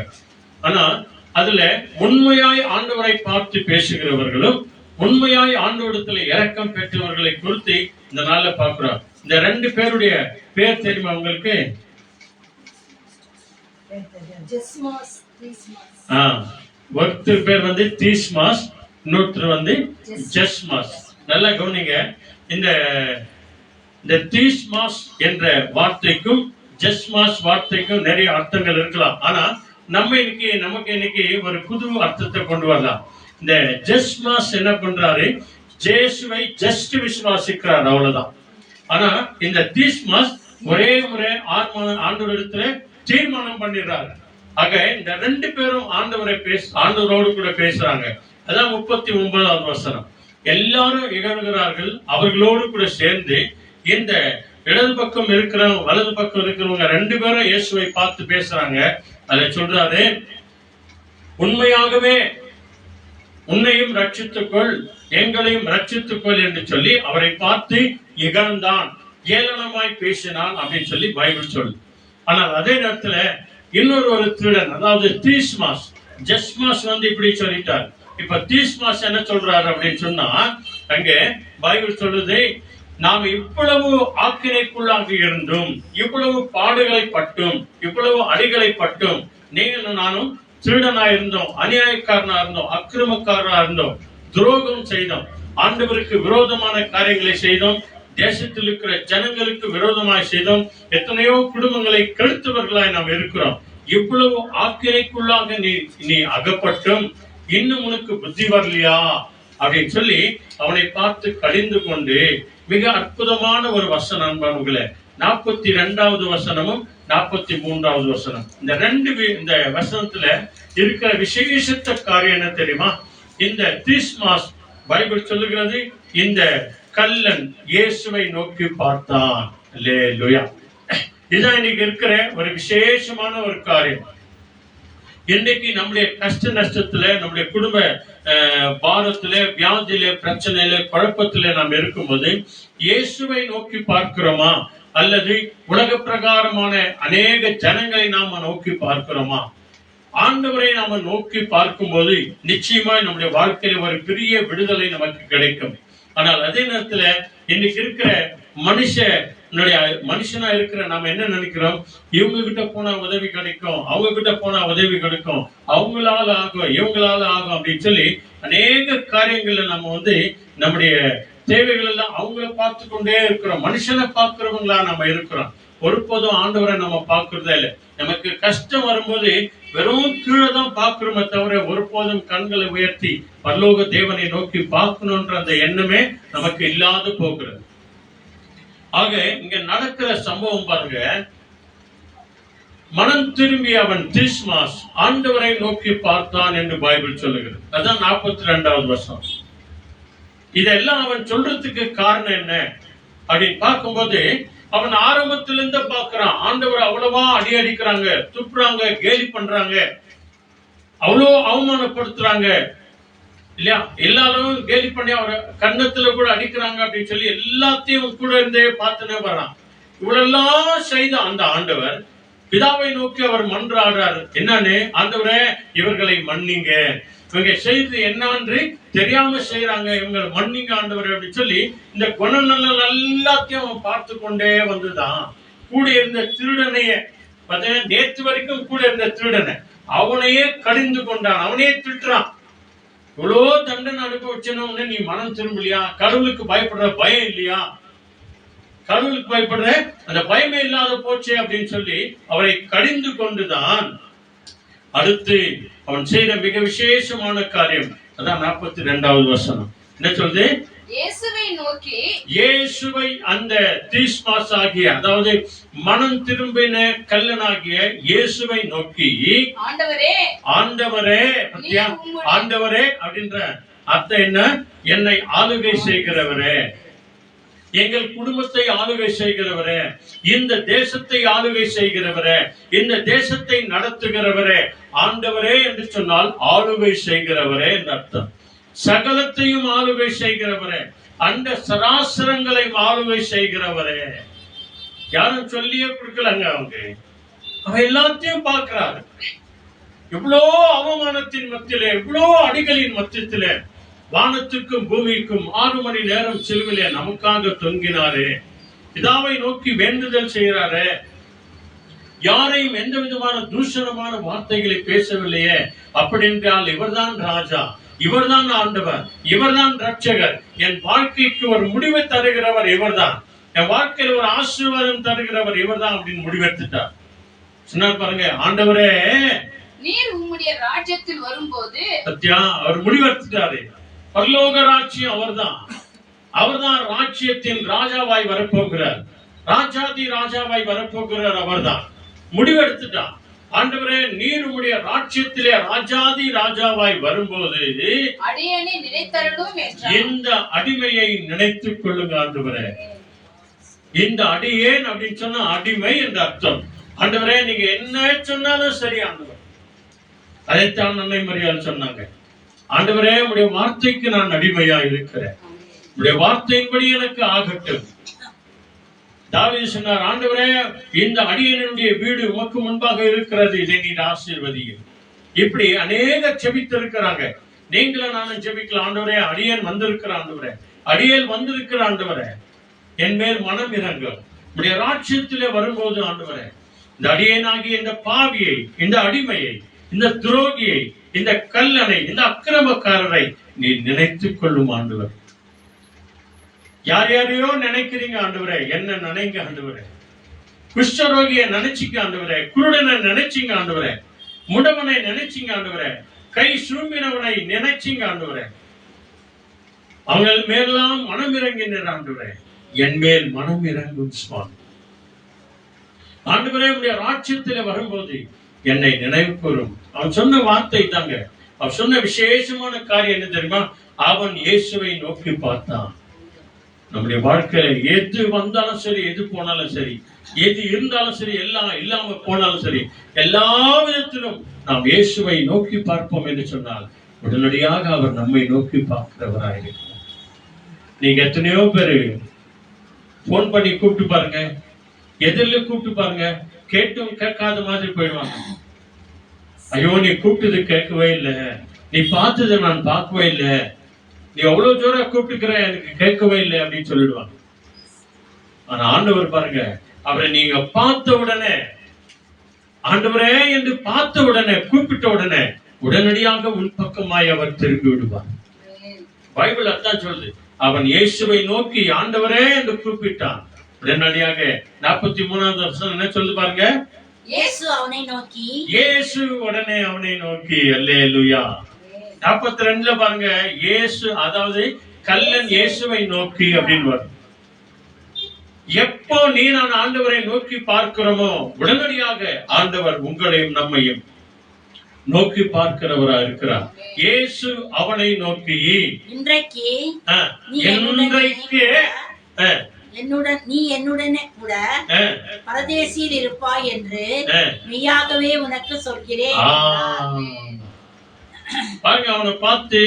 ஆனா அதுல உண்மையாய் ஆண்டவரை பார்த்து பேசுகிறவர்களும் உண்மையாய் ஆண்டவரிடத்துல இரக்கம் பெற்றவர்களை குறித்து இந்த நாள்ல பார்க்கிறோம். இந்த 2 பேருடைய பேர் தெரியுமா உங்களுக்கு? ஒருத்தர் பேர் வந்து தீஸ்மாஸ், இன்னொருத்தர் வந்து ஜெஸ்மாஸ். நல்லா கவனிங்க, இந்த தீஸ்மாஸ் என்ற வார்த்தைக்கும் ஜெஸ்மாஸ் வார்த்தைக்கும் நிறைய அர்த்தங்கள் இருக்கலாம். ஆனா நமக்கு இன்னைக்கு ஒரு புது அர்த்தத்தை கொண்டு வரலாம். இந்த ஜெஸ்மாஸ் என்ன பண்றாரு, ஜேசுவை ஜஸ்ட் விசுவாசிக்கிறார், அவ்வளவுதான். ஆனா இந்த தீஸ்மாஸ் ஒரே முறை ஆண்டவரிடத்துல தீர்மானம் பண்ணிடுறாரு. ஆக இந்த 2 பேரும் ஆண்டவரோடு கூட பேசுறாங்க. அதான் 39வது வசனம். எல்லாரும் இகழ்கிறார்கள், அவர்களோடு கூட சேர்ந்து இந்த இடது பக்கம் இருக்கிறவங்க வலது பக்கம் இருக்கிறவங்க 2 பேரும் இயேசுவை பார்த்து பேசுறாங்க. அதை சொல்றாரு, உண்மையாகவே உன்னையும் ரட்சித்துக்கொள், எங்களையும் ரட்சித்துக்கொள் என்று சொல்லி அவரை பார்த்து இகழ்ந்தான், ஏளனமாய் பேசினான் அப்படின்னு சொல்லி பைபிள் சொல்லு. ஆனால் அதே நேரத்துல இன்னொரு திருடன், அதாவது தீஸ்மாஸ், ஜெஸ்மாஸ் வந்து இப்படி சொல்லிட்டார். இப்ப தீஸ்மாஸ் என்ன சொல்றாரு அப்படின்னு சொன்னா, அங்க பைபிள் சொல்லுது, நாம் இவ்வளவு ஆக்கினைக்குள்ளாக இருந்தும், இவ்வளவு பாடுகளை பட்டும், இவ்வளவு அடிகளை பட்டும், நீங்களும் நானும் திருடனா இருந்தோம், அநியாயக்காரனா இருந்தோம், அக்கிரமக்காரனா இருந்தோம், துரோகம் செய்தோம், ஆண்டவருக்கு விரோதமான காரியங்களை செய்தோம், தேசத்தில் இருக்கிற ஜனங்களுக்கு விரோதமாய் செய்தோம், எத்தனையோ குடும்பங்களை கெடுத்தவர்களாய் நாம் இருக்கிறோம். இவ்வளவு ஆக்கினைக்குள்ளாக நீ அகப்பட்டும் இன்னும் உனக்கு புத்தி வரலையா அப்படின்னு சொல்லி அவனை பார்த்து கடிந்து கொண்டு, மிக அற்புதமான ஒரு வசனம் அன்பானவர்களே, 42வது வசனமும் 43வது வசனம். இந்த வசனத்துல இருக்கிற விசேஷத்த காரியம் என்ன தெரியுமா? இந்த தீஸ்மாஸ், பைபிள் சொல்லுகிறது, இந்த கல்லன் இயேசுவை நோக்கி பார்த்தான். அல்லேலூயா. இதான் இன்னைக்கு இருக்கிற ஒரு விசேஷமான ஒரு காரியம். இன்னைக்கு நம்முடைய கஷ்ட நஷ்டத்துல, நம்முடைய குடும்ப பாரத்துல, வியாதியில, பிரச்சனையில, குழப்பத்துல நாம் இருக்கும்போது இயேசுவை நோக்கி பார்க்கிறோமா, அல்லது உலக பிரகாரமான அநேக ஜனங்களை நாம நோக்கி பார்க்கிறோமா? ஆண்டவரை நாம நோக்கி பார்க்கும்போது நிச்சயமா நம்முடைய வாழ்க்கையில ஒரு பெரிய விடுதலை நமக்கு கிடைக்கும். ஆனால் அதே நேரத்துல இன்னைக்கு இருக்கிற மனுஷனா இருக்கிற நாம என்ன நினைக்கிறோம், இவங்க கிட்ட போனா உதவி கிடைக்கும், அவங்க கிட்ட போனா உதவி கிடைக்கும், அவங்களால ஆகும், இவங்களால ஆகும் அப்படின்னு சொல்லி அநேக காரியங்கள்ல நம்ம வந்து நம்முடைய தேவைகள் எல்லாம் அவங்கள பார்த்து கொண்டே இருக்கிறோம். மனுஷனை பார்க்கிறவங்களா நம்ம இருக்கிறோம். ஒருபோதும் ஆண்டவரை நம்ம பார்க்கறதே இல்லை. நமக்கு கஷ்டம் வரும்போது வெறும் கீழே தான் பார்க்கிறோமே தவிர ஒருபோதும் கண்களை உயர்த்தி பரலோக தேவனை நோக்கி பார்க்கணும்ன்ற அந்த எண்ணமே நமக்கு இல்லாது போகிறது. ஆக இங்க நடக்கிற சம்பவம் பாருங்க, மனம் திரும்பி அவன் தீஸ்மாஸ் ஆண்டவரை நோக்கி பார்த்தான் என்று பைபிள் சொல்லுகிறது. அதான் 42வது வருஷம். இதெல்லாம் அவன் சொல்றதுக்கு காரணம் என்ன அப்படின்னு பார்க்கும்போது, அவன் ஆரம்பத்திலிருந்து பார்க்கிறான், ஆண்டவர் அவ்வளவா அடி அடிக்கிறாங்க, துப்புறாங்க, கேலி பண்றாங்க, அவ்வளோ அவமானப்படுத்துறாங்க இல்லையா, எல்லாரும் கேலி பண்ணி அவரை கன்னத்துல கூட அடிக்கிறாங்க அப்படின்னு சொல்லி எல்லாத்தையும் கூட இருந்தே பார்த்துனே வர்றான். இவ்வளெல்லாம் செய்த அந்த ஆண்டவர் பிதாவை நோக்கி அவர் மன்றாடுறாரு. என்னன்னு, ஆண்டவரே இவர்களை மன்னிங்க, இவங்க செய்து என்னவென்று தெரியாம செய்யறாங்க, இவங்க மன்னிங்க ஆண்டவரே அப்படின்னு சொல்லி இந்த குணநலன் எல்லாத்தையும் அவன் பார்த்து கொண்டே வந்துதான். கூட இருந்த திருடனையே பார்த்தீங்கன்னா, நேற்று வரைக்கும் கூட இருந்த திருடனை அவனையே கடிந்து கொண்டான், அவனையே திட்டுறான். இவ்வளோ தண்டனை அனுபவிச்சனு நீ மனம் திரும்பலையா? கடவுளுக்கு பயப்படுற பயம் இல்லையா? கடவுளுக்கு பயப்படுற அந்த பயமே இல்லாத போச்சே அப்படின்னு சொல்லி அவரை கடிந்து கொண்டுதான் அடுத்து அவன் செய்த மிக விசேஷமான காரியம். அதான் 42வது வசனம் என்ன சொல்லுது, இயேசுவை நோக்கி, இயேசுவை அந்த தீஸ்மாஸ் ஆகிய, அதாவது மனம் திரும்பின கல்லனாகிய இயேசுவை நோக்கி, ஆண்டவரே, ஆண்டவரே, பத்தியா? ஆண்டவரே அப்படின்ற அர்த்தம் என்ன? என்னை ஆளுகை செய்கிறவரே, எங்கள் குடும்பத்தை ஆளுகை செய்கிறவரே, இந்த தேசத்தை ஆளுகை செய்கிறவரே, இந்த தேசத்தை நடத்துகிறவரே. ஆண்டவரே என்று சொன்னால் ஆளுகை செய்கிறவரே என்று அர்த்தம். சகலத்தையும் ஆளுகை செய்கிறவரே, அந்த சராசரங்களை ஆளுகை செய்கிறவரே. யாரும் சொல்லியே கொடுக்கலங்க, அவங்க எல்லாத்தையும் பார்க்கிறாரு. இவ்வளோ அவமானத்தின் மத்தியிலே, இவ்வளோ அடிகளின் மத்தியத்திலே, வானத்துக்கும் பூமிக்கும் 6 மணி நேரம் சிலுவிலே நமக்காக தொங்கினாரே, பிதாவை நோக்கி வேண்டுதல் செய்கிறாரே, யாரையும் எந்த விதமான தூஷணமான வார்த்தைகளை பேசவில்லையே. அப்படி என்றால் இவர்தான் ராஜா, இவர்தான் ஆண்டவர், இவர்தான் ரட்சகர், என் வாழ்க்கைக்கு ஒரு முடிவை தருகிறவர் இவர்தான், என் வாழ்க்கையில் ஒரு ஆசீர்வாதம் தருகிறவர் இவர்தான் அப்படின்னு முடிவெடுத்துட்டார். சொன்னார் பாருங்க, ஆண்டவரே நீர் உம்முடைய ராஜ்யத்தில் வரும்போது, சத்யா அவர் முடிவெடுத்துட்டாரு. பரலோக ராஜ்யம் அவர்தான், அவர்தான் ராஜ்யத்தின் ராஜாவாய் வரப்போகிறார், ராஜாதி ராஜாவாய் வரப்போகிறார், அவர்தான் முடிவெடுத்துட்டார். ஆண்டவரே நீர் உம்முடைய ராஜ்யத்திலே ராஜாதி ராஜாவாய் வரும்போது அடியேனை நினைத்தருளும் என்றார். இந்த அடிமையை நினைத்துக் கொள்ளுங்க ஆண்டவரே. இந்த அடியேன் அப்படின்னு சொன்னா அடிமை என்ற அர்த்தம். ஆண்டவரே நீங்க என்ன சொன்னாலும் சரி ஆண்டவர். அதைத்தான் அன்னை மரியாள் சொன்னாங்க, ஆண்டவரே உடைய வார்த்தைக்கு நான் அடிமையா இருக்கிறேன், உடைய வார்த்தையின்படி எனக்கு ஆகட்டும். தாவீது சொன்னார், ஆண்டவரே இந்த அடியனுடைய வீடு உமக்கு முன்பாக இருக்கிறது, இதை நீர் ஆசீர்வதியும். இப்படி அநேக ஜெபித்து இருக்கிறாங்க. நீங்களும் நானும் ஜெபிக்கலாம், ஆண்டவரே அடியேன் வந்திருக்கிற ஆண்டவரே, அடியேன் வந்திருக்கிற ஆண்டவரே, என் மேல் மனம் இறங்கும். உடைய ராஜ்யத்திலே வரும்போது ஆண்டவரே இந்த அடியேனாகிய இந்த பாவியை, இந்த அடிமையை, இந்த துரோகியை, இந்த கல்லனை, இந்த அக்கிரமக்காரரை நீ நினைத்துக் கொள்ளும் ஆண்டவர். யார் யாரையோ நினைக்கிறீங்க ஆண்டவரே, என்ன நினைங்க ஆண்டவரே. குஷ்டரோகியை நினைச்சிங்க ஆண்டவரே, குருடனை நினைச்சிங்க ஆண்டவரே, முடவனை நினைச்சிங்க ஆண்டவரே, கை சூம்பினவனை நினைச்சிங்க ஆண்டவரே. அவங்க மேலாம் மனம் இறங்கின ஆண்டவரே, என் மேல் மனம் இறங்கும் சுவாமி. ஆண்டவரே உடைய ராஜ்யத்தில் வரும்போது என்னை நினைவு கூறும். அவன் சொன்ன வார்த்தை தாங்க, அவன் சொன்ன விசேஷமான காரியம் என்ன தெரியுமா? அவன் இயேசுவை நோக்கி பார்த்தான். நம்முடைய வாழ்க்கையில எது வந்தாலும் சரி, எது போனாலும் சரி, எது இருந்தாலும் சரி, எல்லாம் இல்லாம போனாலும் சரி, எல்லா விதத்திலும் நாம் இயேசுவை நோக்கி பார்ப்போம் என்று சொன்னால் உடனடியாக அவர் நம்மை நோக்கி பார்க்கிறவராயிருக்கிறார். நீங்க எத்தனையோ பேரு போன் பண்ணி கூப்பிட்டு பாருங்க, எதிரில் கூப்பிட்டு பாருங்க, கேட்டும் கேட்காத மாதிரி போயிடுவாங்க. ஐயோ நீ கூப்பிட்டது கேட்கவே இல்லை, நீ பார்த்ததை நான் பார்க்கவே இல்லை, நீ எவ்வளவு ஜோரா கூப்பிட்டுக்கிற எனக்கு கேட்கவே இல்லை அப்படின்னு சொல்லிடுவாங்க. ஆனா ஆண்டவர் பாருங்க, அவரை நீங்க பார்த்த உடனே, ஆண்டவரே என்று பார்த்த உடனே, கூப்பிட்ட உடனே உடனடியாக உன் பக்கமாய் அவர் திரும்பி விடுவார். பைபிள் அதான் சொல்லுது, அவன் இயேசுவை நோக்கி ஆண்டவரே என்று கூப்பிட்டான். உடனடியாக 43வது வசனம் என்ன சொல்லு பாருங்க, இயேசு அவனை நோக்கி, இயேசு உடனே அவனை நோக்கி. அல்லேலூயா. 42ல பாருங்க, இயேசு, அதாவது கல்லன் இயேசுவை நோக்கி அப்படின்னு வரும். எப்போ நீ நான் ஆண்டவரை நோக்கி பார்க்கிறோமோ உடனடியாக ஆண்டவர் உங்களையும் நம்மையும் நோக்கி பார்க்கிறவரா இருக்கிறார். இயேசு அவனை நோக்கி, இன்றைக்கு நீ என்னுடனே கூட பரதேசியில் இருப்பாய் என்று மெய்யாகவே உனக்கு சொல்கிறேன். பாருங்க, அவனை பார்த்து,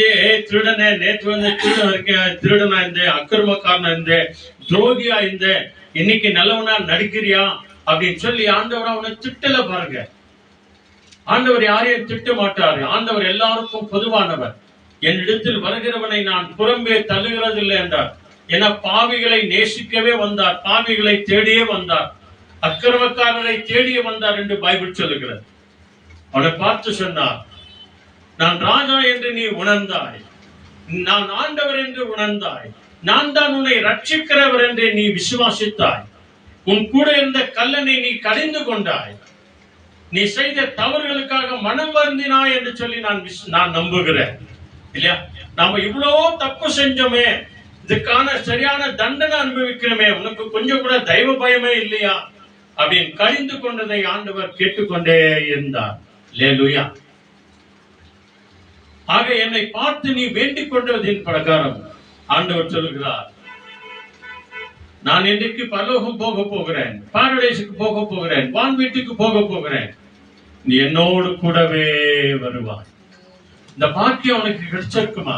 திருடனே, நேற்று வந்து திருடன் இருக்கேன், திருடனா இருந்தேன், அக்கிரமக்காரனா இருந்தேன், துரோகியா இருந்தேன், இன்னைக்கு நல்லவனா நடிக்கிறியா அப்படின்னு சொல்லி ஆண்டவர் அவனை திட்டல. பாருங்க, ஆண்டவர் யாரையும் திட்ட மாட்டாரு. ஆண்டவர் எல்லாருக்கும் பொதுவானவர். என்னிடத்தில் வருகிறவனை நான் புறம்பே தள்ளுகிறதில்லை என்றார். என பாவிகளை நேசிக்கவே வந்தார், பாவிகளை தேடியே வந்தார், அக்கிரமக்காரரை தேடியே வந்தார் என்று பைபிள் சொல்லுகிறது. அவனை பார்த்து சொன்னார், நான் ராஜா என்று நீ உணர்ந்தாய், நான் ஆண்டவர் என்று உணர்ந்தாய், நான் தான் உன்னை ரட்சிக்கிறவர் என்று நீ விசுவாசித்தாய், உன் கூட இருந்த கல்லனை நீ கடிந்து கொண்டாய், நீ செய்த தவறுகளுக்காக மனம் வருந்தினாய் என்று சொல்லி நான் நம்புகிறேன். இல்லையா? நாம இவ்வளவு தப்பு செஞ்சோமே, இதுக்கான சரியான தண்டனை அனுபவிக்கிறமே, உனக்கு கொஞ்சம் கூட தெய்வ பயமே இல்லையா அப்படின்னு கழிந்து கொண்டதை ஆண்டவர் கேட்டுக்கொண்டே இருந்தார். அல்லேலூயா. ஆக என்னை பார்த்து நீ வேண்டிக் கொண்டதின் பிரகாரம் ஆண்டவர் சொல்லுகிறார், நான் இன்றைக்கு பரலோகம் போக போகிறேன், பாரடைசுக்கு போக போகிறேன், வான் வீட்டுக்கு போக போகிறேன், நீ என்னோடு கூடவே வருவாய். இந்த பாக்கியம் உனக்கு கிடைச்சிருக்குமா?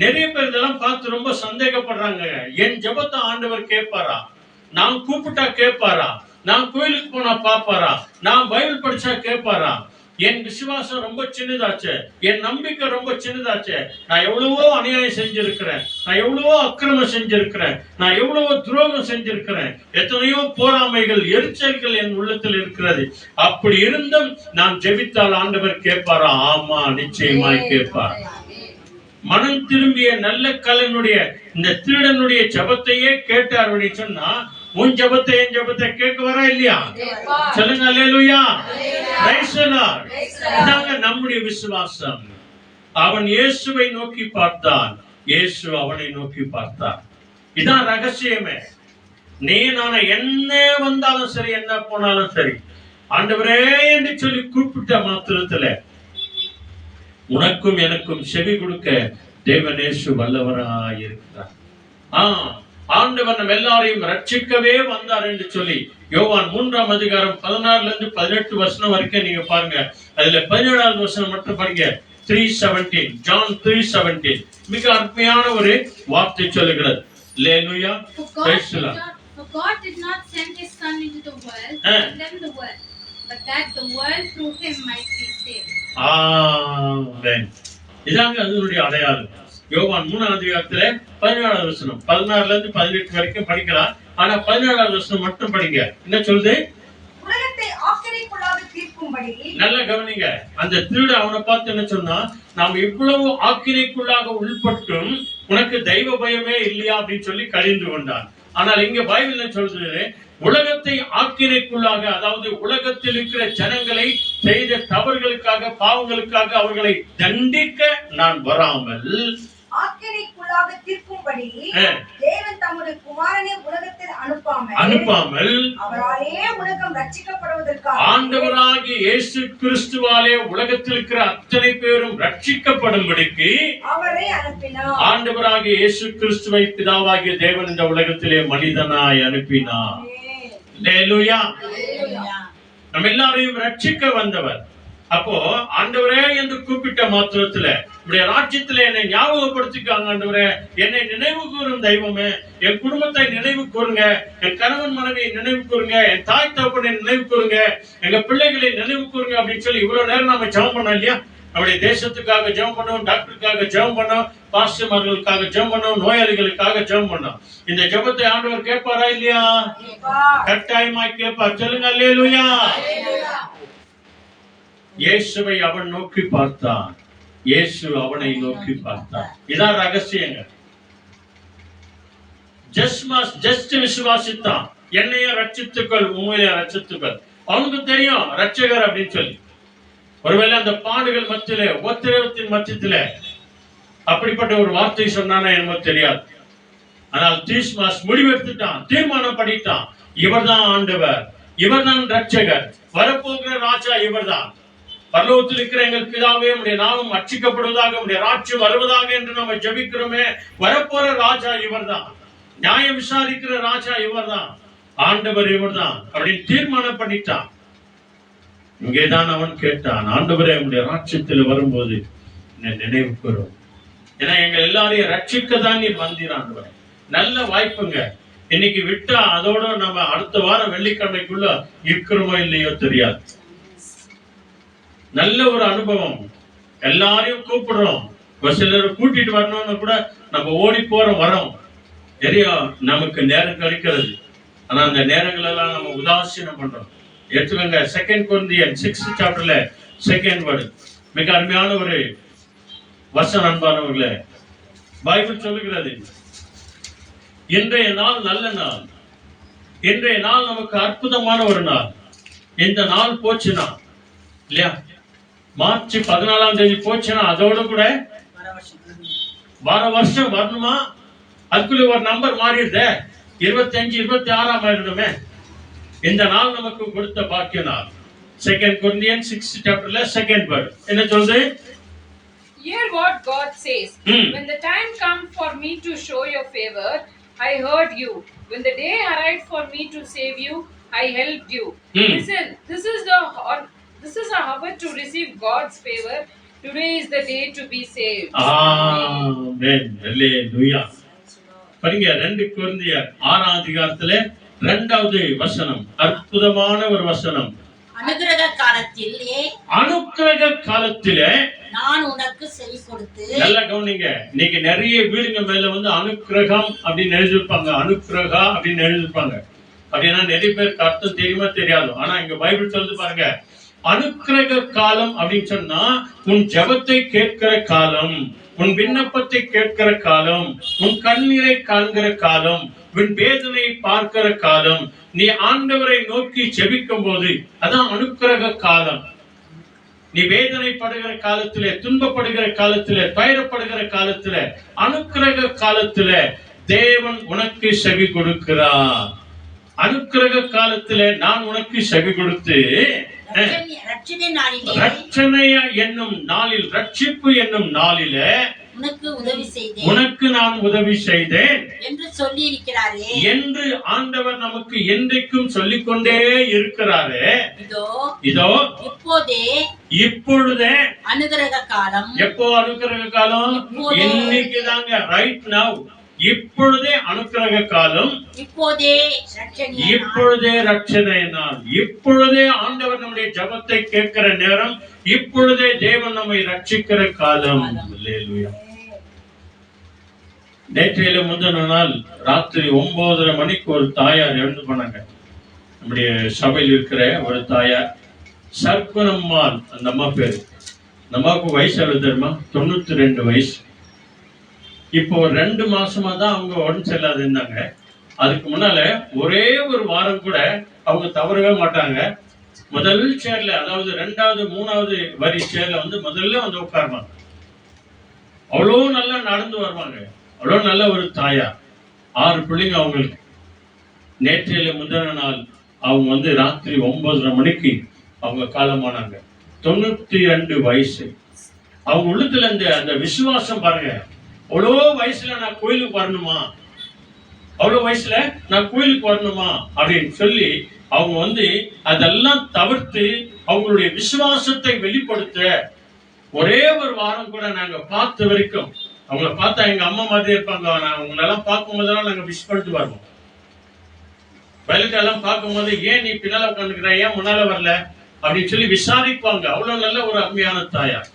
நிறைய பேர் இதெல்லாம் பார்த்து ரொம்ப சந்தேகப்படுறாங்க. என் ஜெபத்தை ஆண்டவர் கேட்பாரா? நான் கூப்பிட்டா கேட்பாரா? நான் கோயிலுக்கு போனா பாப்பாரா? நான் பைபிள் படிச்சா கேட்பாரா? என் விசுவாசம் ரொம்ப சின்னதாச்சு, என் நம்பிக்கை ரொம்ப சின்னதாச்சு. நான் எவ்வளவோ அநியாயம் செஞ்சிருக்கிறேன், நான் எவ்வளவோ அக்கிரமம் செஞ்சிருக்கிறேன், நான் எவ்வளவோ துரோகம் செஞ்சிருக்கிறேன், எத்தனையோ போராமைகள், எரிச்சல்கள் என் உள்ளத்தில் இருக்கிறது. அப்படி இருந்தும் நான் ஜெபித்தால் ஆண்டவர் கேட்பாரா? ஆமா, நிச்சயமாய் கேட்பார். மனம் திரும்பிய நல்ல கல்லனுடைய இந்த திருடனுடைய ஜெபத்தையே கேட்டார் அப்படின்னு சொன்னா, உன் ஜெபத்தை என் ஜெபத்தை கேட்க வரா இல்லையா? சொல்லுங்க அல்லேலூயா. Price the Lord. இதாங்க நம்முடைய விசுவாசம். அவன் இயேசுவை நோக்கி பார்த்தான், இயேசு அவனை நோக்கி பார்த்தார். இதான் ரகசியமே. நீ நான் என்ன வந்தாலும் சரி, என்ன போனாலும் சரி, ஆண்டவரே என்று சொல்லி கூப்பிட்ட மாத்திரத்துல உனக்கும் எனக்கும் செவி கொடுக்க தேவன் இயேசு வல்லவராய் இருக்கிறார். ஆண்டவர் நம்ம எல்லாரையும் ரட்சிக்கவே வந்தார் என்று சொல்லி யோவான் 3ஆம் அதிகாரம் 16 வசனம் வரைக்கும் நீங்க பாருங்க. அதுல 17வது வசனம் மட்டும் பாருங்க. 3:17, John 3:17 மிக அருமையான ஒரு வார்த்தை சொல்லுகிறது. அல்லேலூயா. Praise the Lord. For God did not send his son into the world to condemn the world, but that the world through him might be saved. ஆமென். இதாங்க அதனுடைய அடையாளம். யோவான் 3ஆம் அதிகாரத்துல 17வது வசனம் 16 வரைக்கும் படிக்கலாம். ஆனா 17வது வசனம் மட்டும் படிங்க. என்ன சொல்லுது? உலகத்தை ஆக்கினைக்குள்ளாக தீர்க்கும்படி. நல்ல கவனிங்க. அந்த திருட அவனை பார்த்து என்ன சொன்னா, நாம் இவ்வளவு ஆக்கினைக்குள்ளாக உள்பட்டும் உனக்கு தெய்வ பயமே இல்லையா அப்படின்னு சொல்லி கழிந்து கொண்டான். ஆனால் இங்க பைபிள்ல சொல்றது, உலகத்தை ஆக்கினைக்குள்ளாக, அதாவது உலகத்தில் இருக்கிற ஜனங்களை செய்த தவறுகளுக்காக, பாவங்களுக்காக அவர்களை தண்டிக்க நான் வராமல் ஆக்கினைக்குள்ளாக தீர்க்கும்படி தேவன் தம்முடைய குமாரனை உலகத்தில் அனுப்பாமல் அவராலே உலகம் ரட்சிக்கப்படுவதற்காக, ஆண்டவராகிய இயேசு கிறிஸ்துவாலே உலகத்தில் இருக்கிற அத்தனை பேரும் ரட்சிக்கப்படும்படிக்கு அவரை அனுப்பினார். ஆண்டவராகிய இயேசு கிறிஸ்துவை பிதாவாகிய தேவன் இந்த உலகத்திலே மனிதனாய் அனுப்பினார். அல்லேலூயா. நம்ம எல்லாரையும் ரட்சிக்க வந்தவர். அப்போ ஆண்டவரே என்று கூப்பிட்ட மாத்திரத்துல உடைய ராஜ்யத்துல என்னை ஞாபகப்படுத்திக்காங்க. ஆண்டவரே, என்னை நினைவு கூறும் தெய்வமே, என் குடும்பத்தை நினைவு கூறுங்க, என் கணவன் மனைவியை நினைவு கூறுங்க, என் தாய் தகப்பனை நினைவு கூறுங்க, எங்க பிள்ளைகளை நினைவு கூறுங்க அப்படின்னு சொல்லி இவ்வளவு நேரம் நம்ம ஜெபம் பண்ணோம் இல்லையா? நம்முடைய தேசத்துக்காக ஜெபம் பண்ணோம், டாக்டருக்காக ஜெபம் பண்ணோம், பாஸ்டர்மார்களுக்காக ஜெபம் பண்ணோம், நோயாளிகளுக்காக ஜெபம் பண்ணோம். இந்த ஜெபத்தை ஆண்டவர் கேட்பாரா இல்லையா? கட்டாயமாய் கேட்பார். சொல்லுங்க அல்லேலூயா. இயேசுவை அவன் நோக்கி பார்த்தான், இயேசு அவனை நோக்கி பார்த்தான். இதான் ரகசியங்க. ஜஸ்ட் விசுவாசித்தான், என்னைய ரட்சித்துக்கள், உண்மையில ரட்சித்துக்கள். அவனுக்கு தெரியும் ரட்சகர் அப்படின்னு சொல்லி. ஒருவேளை அந்த பாடுகள் மத்தியில, உபத்திரவத்தின் மத்தியில அப்படிப்பட்ட ஒரு வார்த்தை சொன்னானே என்னமோ தெரியாது. ஆனால் தீஸ்மாஸ் முடிவெடுத்துட்டான், தீர்மானம் பண்ணிட்டான். இவர்தான் ஆண்டவர், இவர்தான் ரட்சகர், வரப்போகிற ராஜா இவர்தான். பரலோகத்தில் இருக்கிற எங்கள் பிதாவே, உம்முடைய நாமம் அர்ச்சிக்கப்படுவதாக, உம்முடைய ராஜ்யம் வருவதாக என்று நம்ம ஜெபிக்கிறோமே, வரப்போற ராஜா இவர்தான், நியாயம் விசாரிக்கிற ராஜா இவர்தான், ஆண்டவர் இவர்தான் அப்படின்னு தீர்மானம் பண்ணிட்டான். இங்கேதான் அவன் கேட்டான், ஆண்டவரே உம்முடைய ராஜ்யத்தில் வரும்போது நினைவு கூறும். ஏன்னா எங்க எல்லாரையும் ரட்சிக்க தான் நீர் வந்தீர் ஆண்டவரே. நல்ல வாய்ப்புங்க. இன்னைக்கு விட்டா அதோட நம்ம அடுத்த வாரம் வெள்ளிக்கிழமைக்குள்ள இருக்கிறோமோ இல்லையோ தெரியாது. நல்ல ஒரு அனுபவம். எல்லாரையும் கூப்பிடுறோம், ஒரு சிலர் கூட்டிட்டு வரணும்னு கூட நம்ம ஓடி போறோம், வரோம். நிறைய நமக்கு நேரம் கிடைக்கிறது. ஆனா அந்த நேரங்கள் எல்லாம் நம்ம உதாசீனம் பண்றோம். எடுத்துக்கோங்க, 2 கொரிந்தியர் 6th chapterல 2nd word, மிக அருமையான ஒரு வசனம் அன்பானவர்களே. பைபிள் சொல்லுகிறது, இன்றைய நாள் நல்ல நாள், இன்றைய நாள் நமக்கு அற்புதமான ஒரு நாள். இந்த நாள் போச்சுன்னா இல்லையா, மார்ச் 14ஆம் தேதி போச்சுன்னா அதோட கூட வர வருஷம் வரணுமா? அதுக்குள்ள ஒரு நம்பர் மாறிடுதே, 25 26 ஆயிடுமே. இந்த நாள் நமக்கு கொடுத்த பாக்கிய நாள். 2 Corinthians 6 chapterல செகண்ட் வேர்ட் என்ன சொல்லுது? Hear what God says. When the time comes for me to show your favor, I heard you. When the day arrived for me to save you, I helped you. Listen, this is a hour to receive God's favor. Today is the day to be saved. Amen. Hallelujah. பாருங்க 2 கொரிந்தியர் 6 அதிகாரத்திலே 2வது வசனம், அற்புதமான ஒரு வசனம். அனுக்கிரக காலத்திலே நான் உனக்கு செவி கொடுத்து. நல்லா கவனிங்க, இன்னைக்கு நிறைய வீடுங்க மேல வந்து அனுக்கிரகம் அப்படின்னு எழுதிருப்பாங்க, அனுக்கிரகா அப்படின்னு எழுதிருப்பாங்க. அப்படின்னா நிறைய பேருக்கு அர்த்தம் தெரியுமா தெரியாது. ஆனா இங்க பைபிள் சொல்லுது பாருங்க, அனுக்கிரக காலம் அப்படின்னு சொன்னா உன் ஜெபத்தை கேட்கிற காலம், உன் விண்ணப்பத்தை கேட்கிற காலம், உன் கண்ணீரை காண்கிற காலம், உன் வேதனையை பார்க்கிற காலம். நீ ஆண்டவரை நோக்கி ஜெபிக்கும் போது அதான் அனுக்கிரக காலம். நீ வேதனைப்படுகிற காலத்திலே, துன்பப்படுகிற காலத்திலே, துயரப்படுகிற காலத்திலே, அனுக்கிரக காலத்திலே தேவன் உனக்கு செவி கொடுக்கிறார். அனுக்கிரக காலத்திலே நான் உனக்கு செவி கொடுத்து ரட்சணைய என்னும் நாளில், ரட்சிப்பு என்னும் நாளிலே உனக்கு நான் உதவி செய்தேன் என்று சொல்லி இருக்கிறாரே என்று ஆண்டவர் நமக்கு என்றைக்கும் சொல்லிக் கொண்டே இருக்கிறாரே. இதோ இப்பொழுதே அனுக்கிரக காலம். எப்போ அனுக்கிரக காலம்? இன்னைக்கு தாங்க, ரைட் நவ். இப்பொழுதே அனுக்கிரக காலம், இப்பொழுதே ரட்சணை நாள், இப்பொழுதே ஆண்டவர் நம்முடைய ஜெபத்தை கேட்கிற நேரம், இப்பொழுதே தேவன் நம்மை ரட்சிக்கிற காலம். அல்லேலூயா. நேற்றையில முந்தின நாள் ராத்திரி 9:30 மணிக்கு ஒரு தாயார் எழுந்து போனாங்க. நம்முடைய சபையில் இருக்கிற ஒரு தாயார், சர்க்குணம்மாள், அந்த அம்மா பேரு. அந்த அம்மாவுக்கு வயசு எவ்வளவு தெரியுமா? 92 வயசு. இப்போ 2 மாசமா தான் அவங்க உடம்பு சரியில்லாத இருந்தாங்க. அதுக்கு முன்னால ஒரே ஒரு வாரம் கூட அவங்க தவறவே மாட்டாங்க. முதல் சேர்ல, அதாவது 2வது 3வது வரி சேர்ல வந்து முதல்ல வந்து உட்காருவாங்க. அவ்வளோ நல்லா நடந்து வருவாங்க. அவ்வளோ நல்ல ஒரு தாயார். 6 பிள்ளைங்க அவங்களுக்கு. நேற்றையில முந்தின நாள் அவங்க வந்து ராத்திரி 9:30 மணிக்கு அவங்க காலமானாங்க. 92 வயசு. அவங்க உள்ளத்துல அந்த விசுவாசம் பாருங்க. அவ்வளோ வயசுல நான் கோயிலுக்கு வரணுமா, அவ்வளோ வயசுல நான் கோயிலுக்கு வரணுமா அப்படின்னு சொல்லி அவங்க வந்து அதெல்லாம் தவிர்த்து அவங்களுடைய விசுவாசத்தை வெளிப்படுத்த ஒரே ஒரு வாரம் கூட நாங்க பார்த்த வரைக்கும், அவங்கள பார்த்தா எங்க அம்மா மாதிரி இருப்பாங்க. அவங்களெல்லாம் பார்க்கும் போதெல்லாம் நாங்க விஷ் பண்ணிட்டு வருவோம். வயலுக்கெல்லாம் பார்க்கும் போது, ஏன் நீ பின்னால உட்காந்துக்கிற, ஏன் முன்னால வரல அப்படின்னு சொல்லி விசாரிப்பாங்க. அவ்வளவு நல்ல ஒரு அருமையான தாயார்.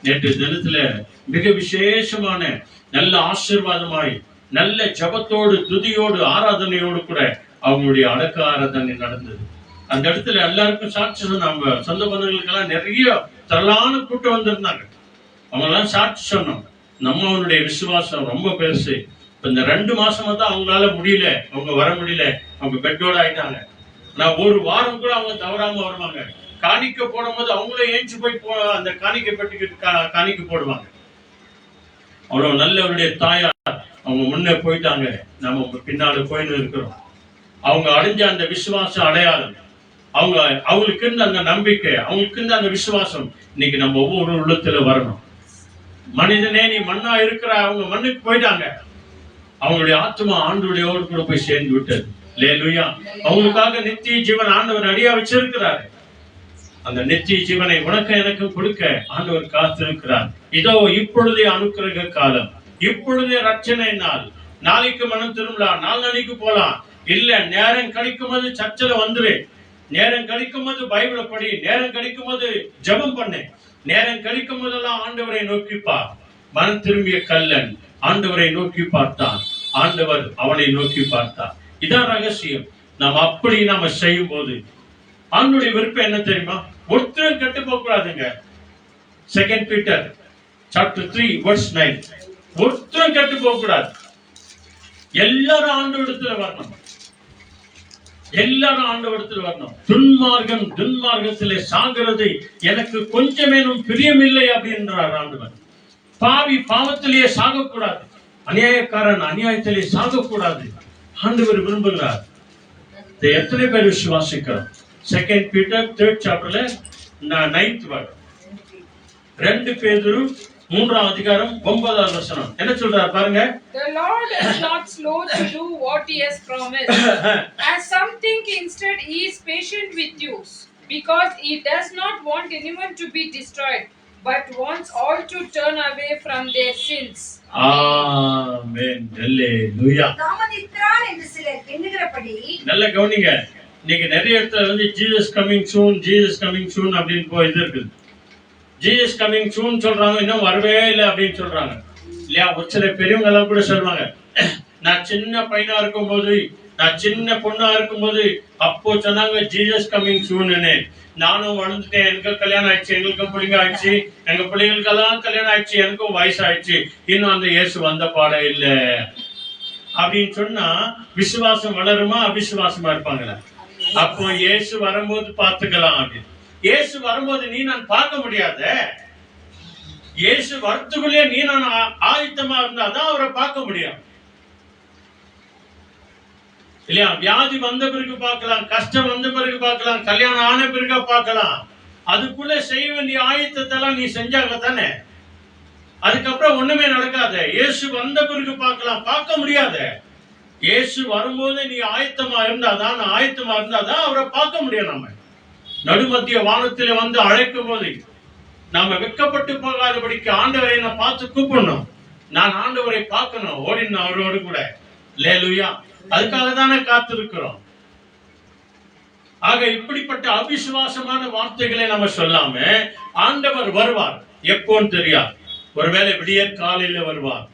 நேற்று தினத்துல மிக விசேஷமான நல்ல ஆசீர்வாதமாய் நல்ல ஜபத்தோடு, துதியோடு, ஆராதனையோடு கூட அவங்களுடைய அடக்க ஆராதனை நடந்தது. அந்த இடத்துல எல்லாருக்கும் சாட்சி சொன்னாங்க. சொந்த பந்தங்களுக்கெல்லாம் நிறைய திரளான கூட்டம் வந்திருந்தாங்க. அவங்க எல்லாம் சாட்சி சொன்னோம். நம்மளுடைய விசுவாசம் ரொம்ப பெருசு. இந்த 2 மாசமா தான் அவங்களால முடியல, அவங்க வர முடியல, அவங்க பெட்டோட ஆயிட்டாங்க. நான் ஒரு வாரம் கூட அவங்க தவறாம வருவாங்க. காணிக்க போடும் போது அவங்களே ஏஞ்சி போய் அந்த காணிக்கை பெட்டிக்கு காணிக்க போடுவாங்க. அவ்வளவு நல்லவருடைய தாயார். அவங்க முன்னே போயிட்டாங்க, நம்ம பின்னாடி போயின்னு இருக்கிறோம். அவங்க அடைஞ்ச அந்த விசுவாச அடையாளம், அவங்களுக்கு இருந்த அந்த நம்பிக்கை, அவங்களுக்கு இருந்த அந்த விசுவாசம் இன்னைக்கு நம்ம ஒவ்வொரு உள்ளத்துல வரணும். மனிதனே நீ மண்ணா இருக்கிற, அவங்க மண்ணுக்கு போயிட்டாங்க. அவங்களுடைய ஆத்மா ஆண்டவரோடு கூட போய் சேர்ந்து விட்டது. அல்லேலூயா. அவங்களுக்காக நித்திய ஜீவன் ஆண்டவர் அடியா வச்சிருக்கிறாரு. அந்த நித்திய ஜீவனை உனக்கு எனக்கு கொடுக்க ஆண்டவர் காத்திருக்கிறார். இதோ இப்பொழுதே அனுக்கிரக காலம், இப்பொழுதே ரட்சணை நாள். நாளைக்கு மனம் திரும்பலாம், நாளைக்கு போலாம். இல்ல, நேரம் கிடைக்கும் போது சர்ச்சில் வந்துரு, நேரம் கிடைக்கும் போது பைபிளை படி, நேரம் கிடைக்கும் போது ஜெபம் பண்ணு, நேரம் கிடைக்கும் போதெல்லாம் ஆண்டவரை நோக்கிப்பா. மனம் திரும்பிய கல்லன் ஆண்டவரை நோக்கி பார்த்தான், ஆண்டவர் அவனை நோக்கி பார்த்தார். இதான் ரகசியம். நாம செய்யும் போது ஆண்டவருடைய விருப்பம் என்ன தெரியுமா? ஒருத்தரும் கெட்டு போக கூடாதுங்க. 2 Peter chapter 3 verse 9. ஒருத்தரும் கெட்டு போக கூடாது. எல்லாரும் ஆண்டவரிடத்துல வரணும். எல்லாரும் ஆண்டவரிடத்துல வரணும். துன்மார்க்கத்திலே சாகிறது எனக்கு கொஞ்சமேனும் பிரியமில்லை அப்படின்றார் ஆண்டவர். பாவி பாவத்திலேயே சாகக்கூடாது. அநியாயக்காரன் அநியாயத்திலே சாகக்கூடாது ஆண்டவர் விரும்புகிறார். இதை எத்தனை பேர் விசுவாசிக்கிறோம்? 2 Peter 3rd chapterல 9th verse, 2 பேதுரு 3ஆம் அதிகாரம் 9வது வசனம் என்ன சொல்றார் பாருங்க. The Lord is not slow to do what he has promised, as some think, instead he is patient with you, because he does not want anyone to be destroyed, but wants all to turn away from their sins. ஆமென். அல்லேலூயா. தாமதிக்கிறார் என்று சிலர் எண்ணுகிறபடி, நல்ல கவனிங்க. நீங்க நிறைய இடத்துல வந்து Jesus coming soon, Jesus coming soon அப்படின்னு போய் இது இருக்குது. ஜீசஸ் கமிங் சூன் சொல்றாங்க, இன்னும் வரவே இல்லை அப்படின்னு சொல்றாங்க இல்லையா? ஒரு சில பெரியவங்க எல்லாம் கூட சொல்லுவாங்க, நான் சின்ன பையனா இருக்கும்போது, நான் சின்ன பொண்ணா இருக்கும்போது அப்போ சொன்னாங்க ஜீசஸ் கமிங் சூன்னு. நானும் வளர்ந்துட்டேன், எனக்கு கல்யாணம் ஆயிடுச்சு, எங்களுக்கும் பிள்ளைங்க ஆயிடுச்சு, எங்க பிள்ளைங்களுக்கெல்லாம் கல்யாணம் ஆயிடுச்சு, எனக்கும் வயசாயிடுச்சு, இன்னும் அந்த இயேசு வந்த பாடம் இல்லை அப்படின்னு சொன்னா விசுவாசம் வளருமா? அவிசுவாசமா இருப்பாங்களா? அப்போ இயேசு வரும்போது பார்த்துக்கலாம் அப்படின்னு. இயேசு வரும்போது நீ நான் பார்க்க முடியாத. இயேசு வரத்துக்குள்ளே நீ நான் ஆயத்தமா இருந்தாதான் அவரை பார்க்க முடியும் இல்லையா? வியாதி வந்த பிறகு பார்க்கலாம், கஷ்டம் வந்த பிறகு பார்க்கலாம், கல்யாணம் ஆன பிறகு பார்க்கலாம். அதுக்குள்ள செய்ய வேண்டிய ஆயத்தத்தை எல்லாம் நீ செஞ்சாங்க தானே. அதுக்கப்புறம் ஒண்ணுமே நடக்காத. இயேசு வந்த பிறகு பார்க்கலாம், பார்க்க முடியாத. இயேசு வரும்போது நீ ஆயத்தமா இருந்தாதான், ஆயத்தமா இருந்தாதான் அவரை பார்க்க முடியும். நம்ம நடுமத்திய வானத்திலே வந்து அழைக்கும் போது நாம வெட்கப்பட்டு போகாதபடிக்கு ஆண்டவரை நான் பார்த்து கூப்பிடணும். நான் ஆண்டவரை பார்க்கணும், ஓடின அவரோடு கூட. அல்லேலூயா. அதுக்காக தானே காத்திருக்கிறோம். ஆக இப்படிப்பட்ட அவிசுவாசமான வார்த்தைகளை நம்ம சொல்லாம ஆண்டவர் வருவார். எப்போன்னு தெரியாது. ஒருவேளை விடியற் காலையில வருவார்,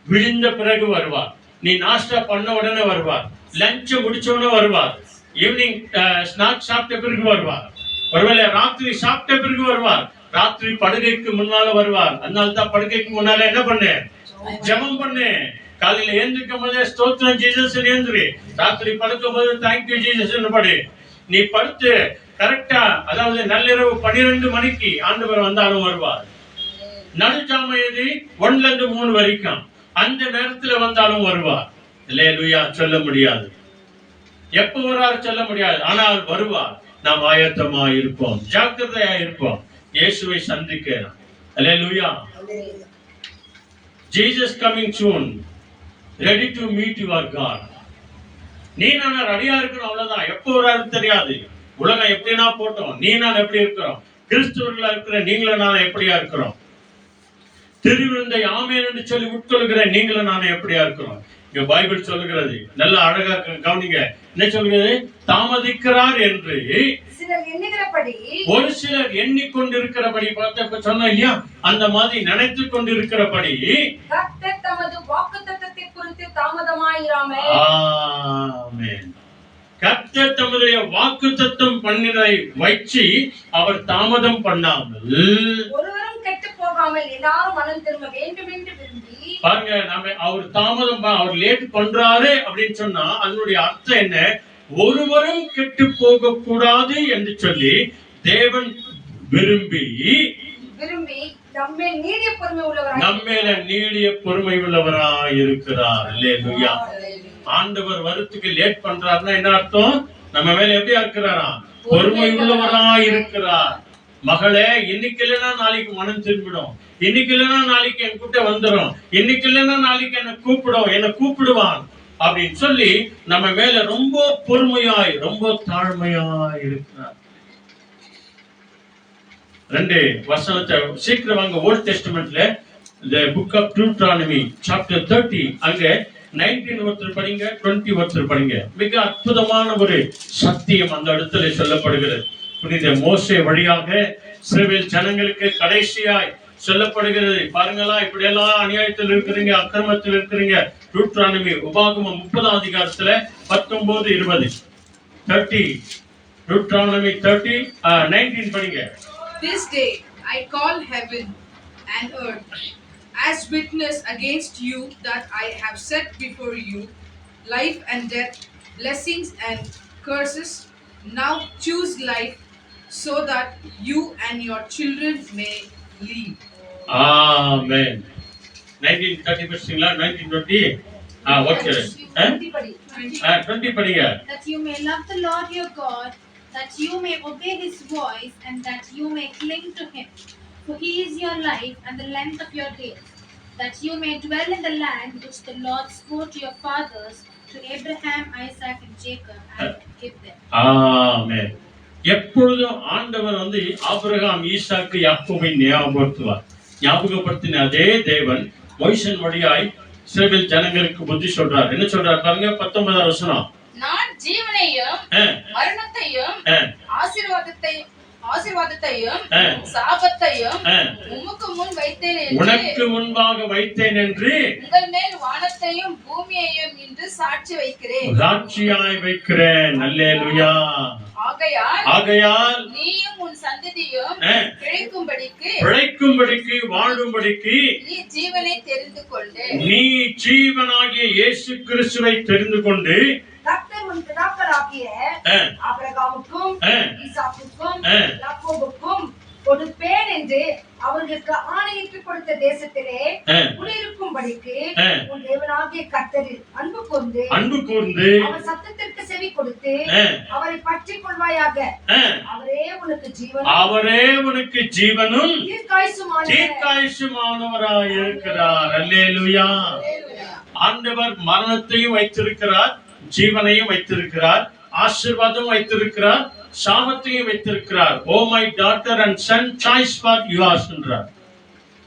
விழுந்த பிறகு வருவார், நீ நாஸ்டா பண்ண உடனே வருவார், லஞ்ச் முடிச்ச உடனே வருவார், ஈவினிங் ஸ்நாக்ஸ் சாப்பிட்ட பிறகு வருவார், ஒருவேளை ராத்திரி சாப்பிட்ட பிறகு வருவார், ராத்திரி படுகைக்கு முன்னால வருவார். அதனால தான் படுகைக்கு முன்னால என்ன பண்ணு? ஜெபம் பண்ணு. காலையில எழுந்திருக்கும் போதே ஸ்தோத்திரம் ஜீசஸ் எழுந்துரு. ராத்திரி படுக்கும் போது தேங்க்யூ ஜீசஸ் படு. நீ படுத்து கரெக்டா, அதாவது நள்ளிரவு 12 மணிக்கு ஆண்டவர் வந்தாலும் வருவார். நடுஜாமையது 1 to 3 வரைக்கும் அந்த நேரத்துல வந்தாலும் வருவார். அல்லேலூயா. சொல்ல முடியாது, எப்ப வராரு சொல்ல முடியாது, ஆனால் வருவார். நாம் ஆயத்தமா இருப்போம், ஜாக்கிரதையா இருப்போம், இயேசுவை சந்திக்க. அல்லேலூயா. Jesus coming soon, ready to meet your God. நீ நான் ரெடியா இருக்கணும், அவ்வளவுதான். எப்போ வராரு தெரியாது. உலகம் எப்படின்னா போட்டோம், நீ நான் எப்படி இருக்கிறோம், கிறிஸ்துவர்களா இருக்கிற நீங்களும் நான் எப்படியா இருக்கிறோம், திருவிருந்தை ஆமென் என்று சொல்லி உட்கொள்கிற நீங்களும் நான் எப்படியா இருக்கிறோம். இங்க பைபிள் சொல்லுகிறது, நல்ல அழகா கவனிங்க. என்ன சொல்கிறது? தாமதிக்கிறார் என்று சிலர் எண்ணுகிறபடி, ஒரு சிலர் எண்ணிக்கொண்டிருக்கிறபடி பார்த்த சொன்ன இல்லையா? அந்த மாதிரி நினைத்து கொண்டிருக்கிறபடி கர்த்தர் தமது வாக்குத்தத்தத்தை குறித்து தாமதமாயிராமல், ஆமென். கர்த்தர் தம்முடைய வாக்குத்தத்தம் பண்ணினதை வச்சு அவர் தாமதம் பண்ணாமல், ஒருவரும் கெட்டு போகாமல் எல்லாரும் மனம் திரும்ப வேண்டும் என்று விரும்பி. பாருங்க, நாம அவர் தாமதம் அவர் லேட் பண்றாரு அப்படின்னு சொன்னா அதனுடைய அர்த்தம் என்ன? ஒருவரும் கெட்டு போக கூடாது என்று சொல்லி தேவன் விரும்பி நம்மேல் நீடிய பொறுமை உள்ளவராய், நம்மேல நீடிய பொறுமை உள்ளவராய் இருக்கிறார். அல்லேலூயா. ஆண்டவர் வரத்துக்கு லேட் பண்றாருன்னா என்ன அர்த்தம்? நம்ம மேல எப்படியா இருக்கிறாரா? பொறுமை உள்ளவராய் இருக்கிறார். மகளே, இன்னைக்கு இல்லைன்னா நாளைக்கு மனம் திரும்பிடும், இன்னைக்கு இல்லைன்னா நாளைக்கு என் கிட்ட வந்துடும், இன்னைக்கு இல்லைன்னா நாளைக்கு என்ன கூப்பிடும், என்ன கூப்பிடுவான் அப்படின்னு சொல்லி நம்ம மேல ரொம்ப பொறுமையாய் ரொம்ப தாழ்மையாய் இருக்கிறார். 2 வசனத்தை சீக்கிரம் வாங்க. ஓல்ட் டெஸ்டமெண்ட்ல the book of Deuteronomy chapter 30 அங்க 19 ஒருத்தர் படிங்க, 20 ஒருத்தர் படிங்க. மிக அற்புதமான ஒரு சத்தியம் அந்த இடத்துல சொல்லப்படுகிறது. புனித மோசே வழியாக இஸ்ரவேல் ஜனங்களுக்கு கடைசியாய் சொல்லப்படுகிறது. பாருங்களா, இப்படி எல்லாம் அநியாயத்தில் இருக்கிறீங்க, அக்கிரமத்தில் இருக்கிறீங்க. Deuteronomy உபாகமம் 30ஆம் அதிகாரத்துல 19, 20. 30 Deuteronomy 30 19 படிங்க. This day I call heaven and earth as witness against you that I have set before you life and death, blessings and curses. Now choose life so that you and your children may live. Amen. 1930 படிச்சீங்களா? 1920? Okay. 20 படிங்க. That you may love the Lord your God, that you may obey his voice, and that you may cling to him. For he is your life and the length of your days, that you may dwell in the land which the Lord swore to your fathers, to Abraham, Isaac, and Jacob, and give them. ஆமென். எப்பொழுதும் ஆண்டவர் Abraham, ஈசாக்கு, யாக்கோபை ஞாபகப்படுத்துவார். ஞாபகப்படுத்தின அதே தேவன் மோசேயின் வழியாய் இஸ்ரவேல் ஜனங்களுக்கு புத்தி சொல்றார். என்ன சொல்றார் பாருங்க, 19வது வசனம். நான் ஜீவனையும் மரணத்தையும் ஆசீர்வாதத்தையும் சாபத்தையும் உமக்கு முன் வைத்தேன் என்று, உனக்கு முன்பாக வைத்தேன் என்று உங்கள் மேல் வானத்தையும் பூமியையும் இன்று சாட்சி வைக்கிறேன். சாட்சியாய் வைக்கிறேன். அல்லேலூயா. ஆகையால் நீயும் உன் சந்ததியும் பிழைக்கும்படிக்கு வாழும்படிக்கு நீ ஜீவனை தெரிந்து கொண்டு, நீ ஜீவனாகிய இயேசு கிறிஸ்துவை தெரிந்து கொண்டு, கர்த்தர் உன் பிதாக்களாகிய ஆபிரகாமுக்கும் ஈசாக்குக்கும் யாக்கோபுக்கும் கொடுப்பேன் என்று அவர்களுக்கு ஆணையிட்டு கொடுத்த தேசத்திலே குடியிருக்கும்படிக்கு உன் தேவனாகிய கர்த்தரில் அன்பு கூர்ந்து அவர் சத்தத்திற்கு செவி கொடுத்து அவரை பற்றிக் கொள்வாயாக. அவரே உனக்கு ஜீவனும் தீர்க்காயுசுமானவராய் இருக்கிறார். அல்லேலூயா. ஆண்டவர் மரணத்தையும் வைத்திருக்கிறார், ஜீவனையும் வைத்திருக்கிறார், ஆசீர்வாதம் வைத்திருக்கிறார், சாபத்தையும் வைத்திருக்கிறார். Oh my daughter and son, choice for yours என்றார்.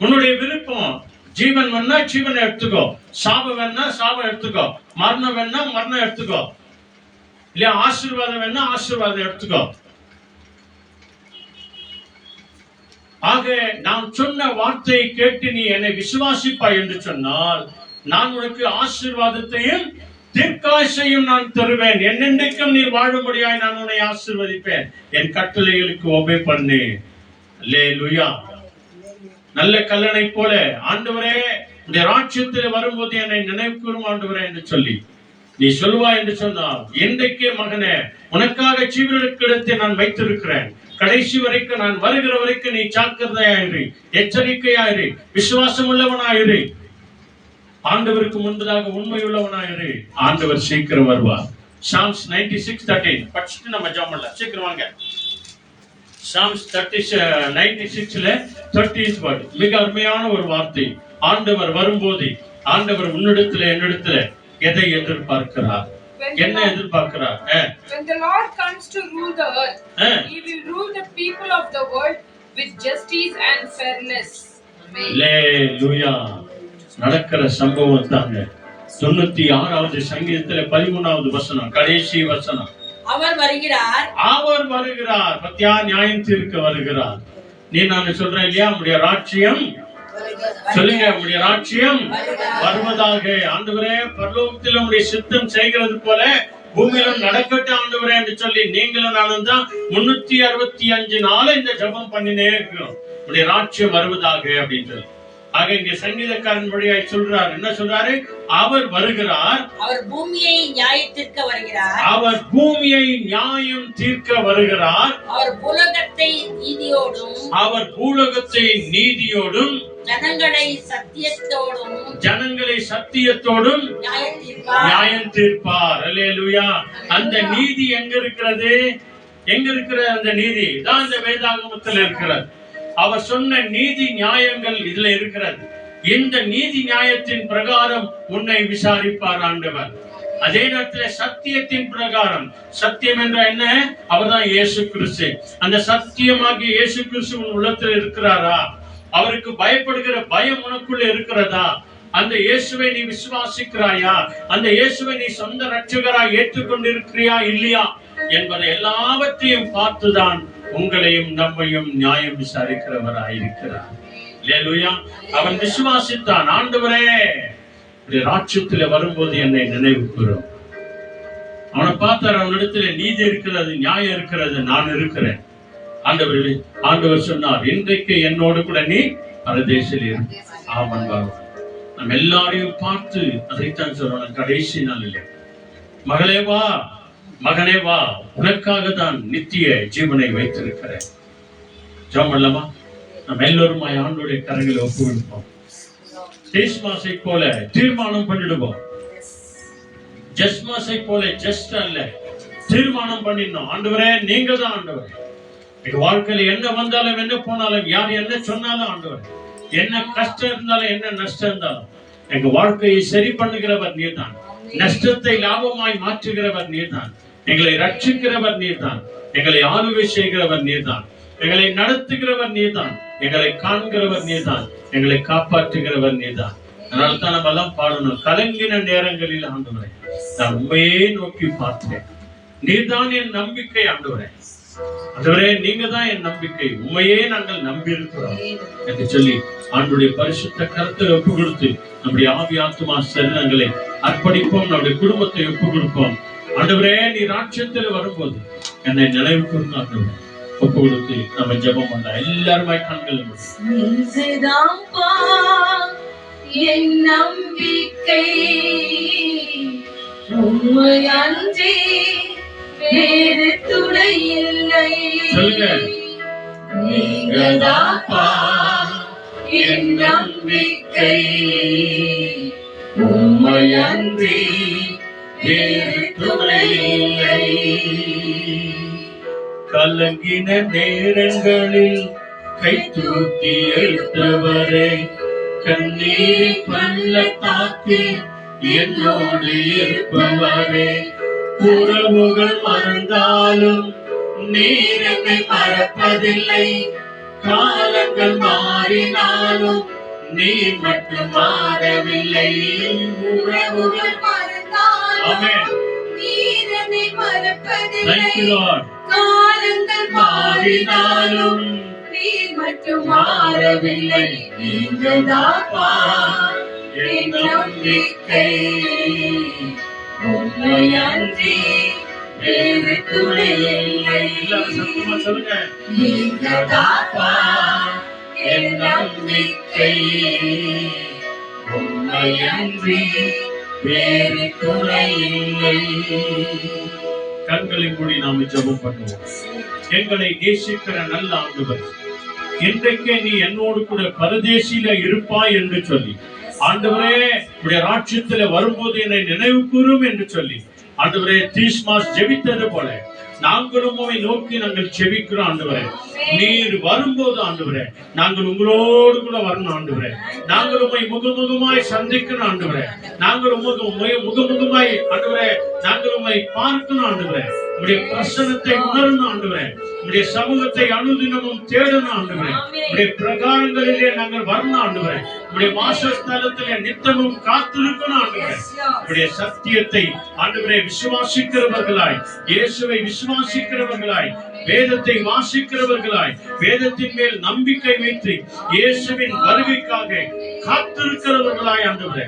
உன்னுடைய விருப்பம். ஜீவன் வேணா ஜீவனை எடுத்துக்கோ, சாபம் வேணா சாபம் எடுத்துக்கோ, மரணம் வேணா மரணம் எடுத்துக்கோ, இல்லையா ஆசீர்வாதம் வேணா ஆசீர்வாதம் எடுத்துக்கோ. ஆக நான் சொன்ன வார்த்தையை கேட்டு நீ என்னை விசுவாசிப்பாய் என்று சொன்னால், நான் உனக்கு ஆசீர்வாதத்தையும் தீர்க்காயுசையும் நான் தருவேன். என்னென்றைக்கும் நீ வாழும்படியாய் நான் உன்னை ஆசீர்வதிப்பேன். என் கட்டளைகளுக்கு ஒபே பண்ணு. அல்லேலூயா. நல்ல கல்லணை போல ஆண்டவரே இந்த ராஜ்யத்தில் வரும்போது என்னை நினைவு கூறும் ஆண்டவரே என்று சொல்லி நீ சொல்லுவா என்று சொன்னால், இன்றைக்கே மகனே உனக்காக ஜீவனுக்கு நான் வைத்திருக்கிறேன். கடைசி வரைக்கும் நான் வருகிற வரைக்கும் நீ ஜாக்கிரதையாயிரு, எச்சரிக்கையாயிரு, விசுவாசம் உள்ளவனாயிரு, ஆண்டவருக்கு முன்பதாக உண்மையுள்ளவனாயிரு. ஆண்டவர் சீக்கிரம் வருவார். Psalms 96:13 படிச்சுட்டு நம்ம ஜெபம் பண்ணலாம். சீக்கிரம் வாங்க. Psalms 96ல 13th word மிக அருமையான ஒரு வார்த்தை. ஆண்டவர் வரும்போது ஆண்டவர் உன்னிடத்துல என்னிடத்துல எதை எதிர்பார்க்கிறார்? என்ன எதிர்பார்க்கிறார்? When the Lord comes to rule the earth, he will rule the people of the world with justice and fairness. Amen. Hallelujah. நடக்கிற சம்பவம் தாங்க. 96வது சங்கீதத்துல 13வது வசனம், கடைசி வசனம். அவர் வருகிறார். பத்தியா நியாயம் தீர்க்க வருகிறார். நீ நான் சொல்றேன் இல்லையா, உம்முடைய ராஜ்யம் சொல்லுங்க, உம்முடைய ராஜ்யம் வருவதாக. ஆண்டவரே பரலோகத்தில் உம்முடைய சித்தம் செய்கிறது போல பூமியிலும் நடக்கட்டும் ஆண்டவரே என்று சொல்லி நீங்களும் நானும் தான் 365 நாள் இந்த ஜெபம் பண்ணினே இருக்கிறோம். உம்முடைய ராஜ்யம் வருவதாக அப்படின்னு சொல்லி. ஆக இங்க சங்கீதக்காரன் வழியாய் சொல்றார். என்ன சொல்றாரு? அவர் வருகிறார். அவர் பூமியை நியாயம் தீர்க்க வருகிறார். நியாயம் தீர்க்க வருகிறார். அவர் பூலோகத்தை நீதியோடும் ஜனங்களை சத்தியத்தோடும் நியாயம் தீர்ப்பார். அல்லேலூயா. அந்த நீதி எங்க இருக்கிறது? அந்த நீதி தான் இந்த வேதாகமத்தில் இருக்கிறது. அவர் சொன்ன நீதி நியாயங்கள் இதுல இருக்கிறது. இந்த நீதி நியாயத்தின் பிரகாரம் உன்னை விசாரிப்பார் ஆண்டவர். அதே நேரத்தில் சத்தியத்தின் பிரகாரம், சத்தியம் என்ற என்ன? அவர்தான் இயேசு கிறிஸ்து. அந்த சத்தியமாகிய இயேசு கிறிஸ்து உன் உள்ளத்தில் இருக்கிறாரா? அவருக்கு பயப்படுகிற பயம் உனக்குள்ள இருக்கிறதா? அந்த இயேசுவை நீ விசுவாசிக்கிறாயா? அந்த இயேசுவை நீ சொந்த ரட்சகராய் ஏற்றுக்கொண்டிருக்கிறியா இல்லையா என்பதை எல்லாவற்றையும் பார்த்துதான் உங்களையும் நம்மையும் நியாயம் விசாரிக்கிறவராயிருக்கிறார். அல்லேலூயா. அவன் விசுவாசித்தான். ஆண்டவரே ராஜ்யத்தில் வரும்போது என்னை நினைவு கூறும். அவனை பார்த்தார். அவனிடத்துல நீதி இருக்கிறது, நியாயம் இருக்கிறது, நான் இருக்கிறேன். ஆண்டவர் சொன்னார், இன்றைக்கு என்னோடு கூட நீ பரதேசில் இரு. ஆமன் வரும். நம்ம எல்லாரையும் பார்த்து அதைத்தான் சொல்லணும். கடைசி நாளில் மகளே வா, மகனே வா, உனக்காக தான் நித்திய ஜீவனை வைத்திருக்கிறேன். ஜெபம் பண்ணலாமா? நம்ம எல்லோருமாய் ஆண்டவருடைய கரங்களை ஒப்புவிப்போம். டீஸ்மாஸை போல தீர்மானம் பண்ணிடுவோம். ஜஸ்மாஸை போல ஜஸ்ட் அல்ல, தீர்மானம் பண்ணிடணும். ஆண்டவரே நீங்க தான் ஆண்டவரே. எங்க வாழ்க்கையில என்ன வந்தாலும் என்ன போனாலும் யார் என்ன சொன்னாலும் ஆண்டவரே, என்ன கஷ்டம் இருந்தாலும் என்ன நஷ்டம் இருந்தாலும் எங்க வாழ்க்கையை சரி பண்ணுகிறவர் நீர்தான். நஷ்டத்தை லாபமாய் மாற்றுகிறவர் நீர்தான். எங்களை ரட்சிக்கிறவர் நீர்தான். எங்களை ஆளுகை செய்கிறவர் நீர்தான். எங்களை நடத்துகிறவர் நீர்தான். எங்களை காண்கிறவர் நீர்தான். எங்களை காப்பாற்றுகிறவர் நீர்தான். அதனால தான் நம்ம எல்லாம் பாடணும். கலங்கின நேரங்களில் ஆண்டவரே நான் உண்மையே நோக்கி பார்த்தேன், நீர்தான் என் நம்பிக்கை ஆண்டவரே. ஆண்டவரே நீங்க தான் என் நம்பிக்கை, உண்மையே நாங்கள் நம்பி இருக்கிறோம் என்று சொல்லி ஆண்டுடைய பரிசுத்த கருத்தை ஒப்பு கொடுத்து நம்முடைய ஆவி ஆத்துமா சரீரங்களை அர்ப்பணிப்போம். நம்முடைய குடும்பத்தை ஒப்பு கொடுப்போம். ஆண்டவரே நீ ராட்சியத்தில் வரும்போது என்னை நினைவு கூர்ந்து ஆண்டவரே ஒப்பு கொடுத்து நம்ம ஜெபம் பண்ணலாம். எல்லாருமே கண்கள் என் நம்பிக்கை உண்மையன்றி வேறு துணை இல்லை. சொல்லுங்க. நீங்கதாப்பா என் நம்பிக்கை உண்மையன்றி வேறு துணை இல்லை. கலங்கின நேரங்களில் கை தூக்கி எடுத்தவரே, கண்ணீர் பள்ளத்தாக்கில் என்னோடு இருப்பவரே, உறவுகள் மறந்தாலும் நீர் என்னை மறப்பதில்லை. காலங்கள் மாறினாலும் நீ மட்டும் மாறவில்லை. உறவுகள் மறந்தாலும் நீர் என்னை மறப்பதில்லை. காலங்கள் மாறினாலும் நீர் மட்டும் மாறவில்லை. நீங்கதாப்பா என் நம்பிக்கை உண்மையன்றி வேறு துணை இல்லை. நீங்கதாப்பா என் நம்பிக்கை உண்மையன்றி வேறு துணை இல்லை. கண்களை மூடி நாம ஜெபம் பண்ணுவோம். எங்களை நேசிக்கிற நல்ல ஆண்டவர், இன்றைக்கே நீ என்னோடு கூட பரதேசியில இருப்பாய் என்று சொல்லி ஆண்டவரே உடைய ராட்சியத்துல வரும்போது என்னை நினைவு கூறும் என்று சொல்லி ஆண்டவரே தீஸ்மாஸ் ஜெபித்தது போல நாங்களும் உம்மை நோக்கி நாங்கள் ஜெபிக்கிறோம். ஆண்டவரே நீர் வரும்போது ஆண்டவரே நாங்கள் உங்களோடு கூட வரணும். ஆண்டவரே நாங்கள் உம்மை முகமுகமாய் சந்திக்கணும். ஆண்டவரே நாங்கள் முகமுகமாய் ஆண்டவரே நாங்கள் உம்மை பார்க்கணும். ஆண்டவரே உடைய பிரசன்னத்தை உணரணும். ஆண்டவரே உடைய சமூகத்தை அனுதினமும் தேடணும். ஆண்டவரே உடைய பிரகாரங்களிலே நாங்கள் வரணும். ஆண்டவரே உடைய வாசஸ்தலத்திலே நித்தமும் காத்திருக்கணும். ஆண்டவரே உடைய சத்தியத்தை ஆண்டவரே விசுவாசிக்கிறவர்களாய், இயேசுவை விசுவாசிக்கிறவர்களாய், வேதத்தை வாசிக்கிறவர்களாய், வேதத்தின் மேல் நம்பிக்கை வைத்து இயேசுவின் வருகைக்காக காத்திருக்கிறவர்களாய் ஆண்டவரே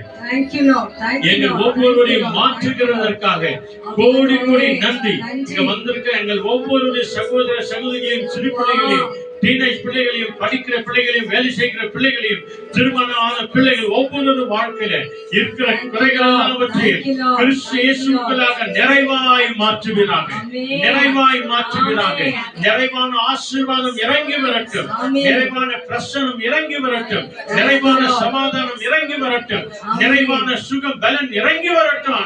எங்கள் ஒவ்வொருவரையும் மாற்றுகிறதற்காக கோடி கோடி நன்றி. இங்க வந்திருக்க எங்கள் ஒவ்வொருடைய சகோதர சகோதரிகளையும், சிறு பிள்ளைகளையும், டீனேஜ் பிள்ளைகளையும், படிக்கிற பிள்ளைகளையும், வேலை செய்கிற பிள்ளைகளையும், திருமணம் ஆன பிள்ளைகள் ஒவ்வொரு வாழ்க்கையில இருக்கிற குறைகளவற்றையும் கிறிஸ்து இயேசுவுக்குள்ளாக நிறைவாய் மாற்றுகிறாங்க. நிறைவாய் மாற்றுகிறாங்க. நிறைவான ஆசீர்வாதம் இறங்கி வரட்டும். நிறைவான பிரசனம் இறங்கி வரட்டும். நிறைவான சமாதானம் இறங்கி வரட்டும். நிறைவான சுகம் பலன் இறங்கி வரட்டும்.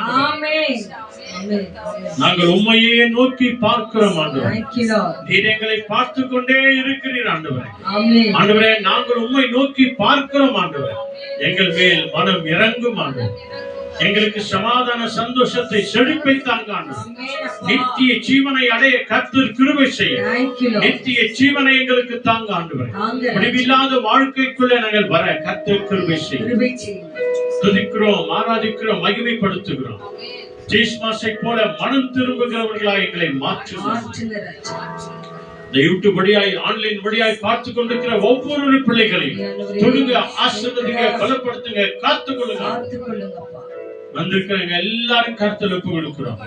நாங்கள் உண்மையே நோக்கி பார்க்கிறோம். ஆண்டவரே நீர் எங்களை பார்த்து கொண்டே இருக்கிறீர். ஆண்டவரே ஆண்டவரே நாங்கள் உண்மை நோக்கி பார்க்கிறோம். ஆண்டவரே எங்கள் மேல் மனம் இறங்கும். ஆண்டவரே எங்களுக்கு சமாதான சந்தோஷத்தை செழிப்பை தாங்க. ஆண்டவரே நித்திய ஜீவனை அடைய கர்த்தர் கிருபை செய்ய. நித்திய ஜீவனை எங்களுக்கு தாங்க. ஆண்டவரே முடிவில்லாத வாழ்க்கைக்குள்ள நாங்கள் வர கர்த்தர் கிருபை செய்ய. துதிக்கிறோம், ஆராதிக்கிறோம், மகிமைப்படுத்துகிறோம். தீஸ்மாஸை போல மனம் திரும்புகிறவர்களாய் எங்களை மாற்றுகிறார். யூடியூப் வழியாய், ஆன்லைன் வழியாய் பார்த்து கொண்டிருக்கிற ஒவ்வொரு பிள்ளைகளையும் தொழுங்க, ஆசீர்வதிங்க, பலப்படுத்துங்க, காத்துக் கொள்ளுங்க. வந்திருக்கிறவங்க எல்லாரும் கர்த்தர் ஒப்பு கொடுக்கிறோம்.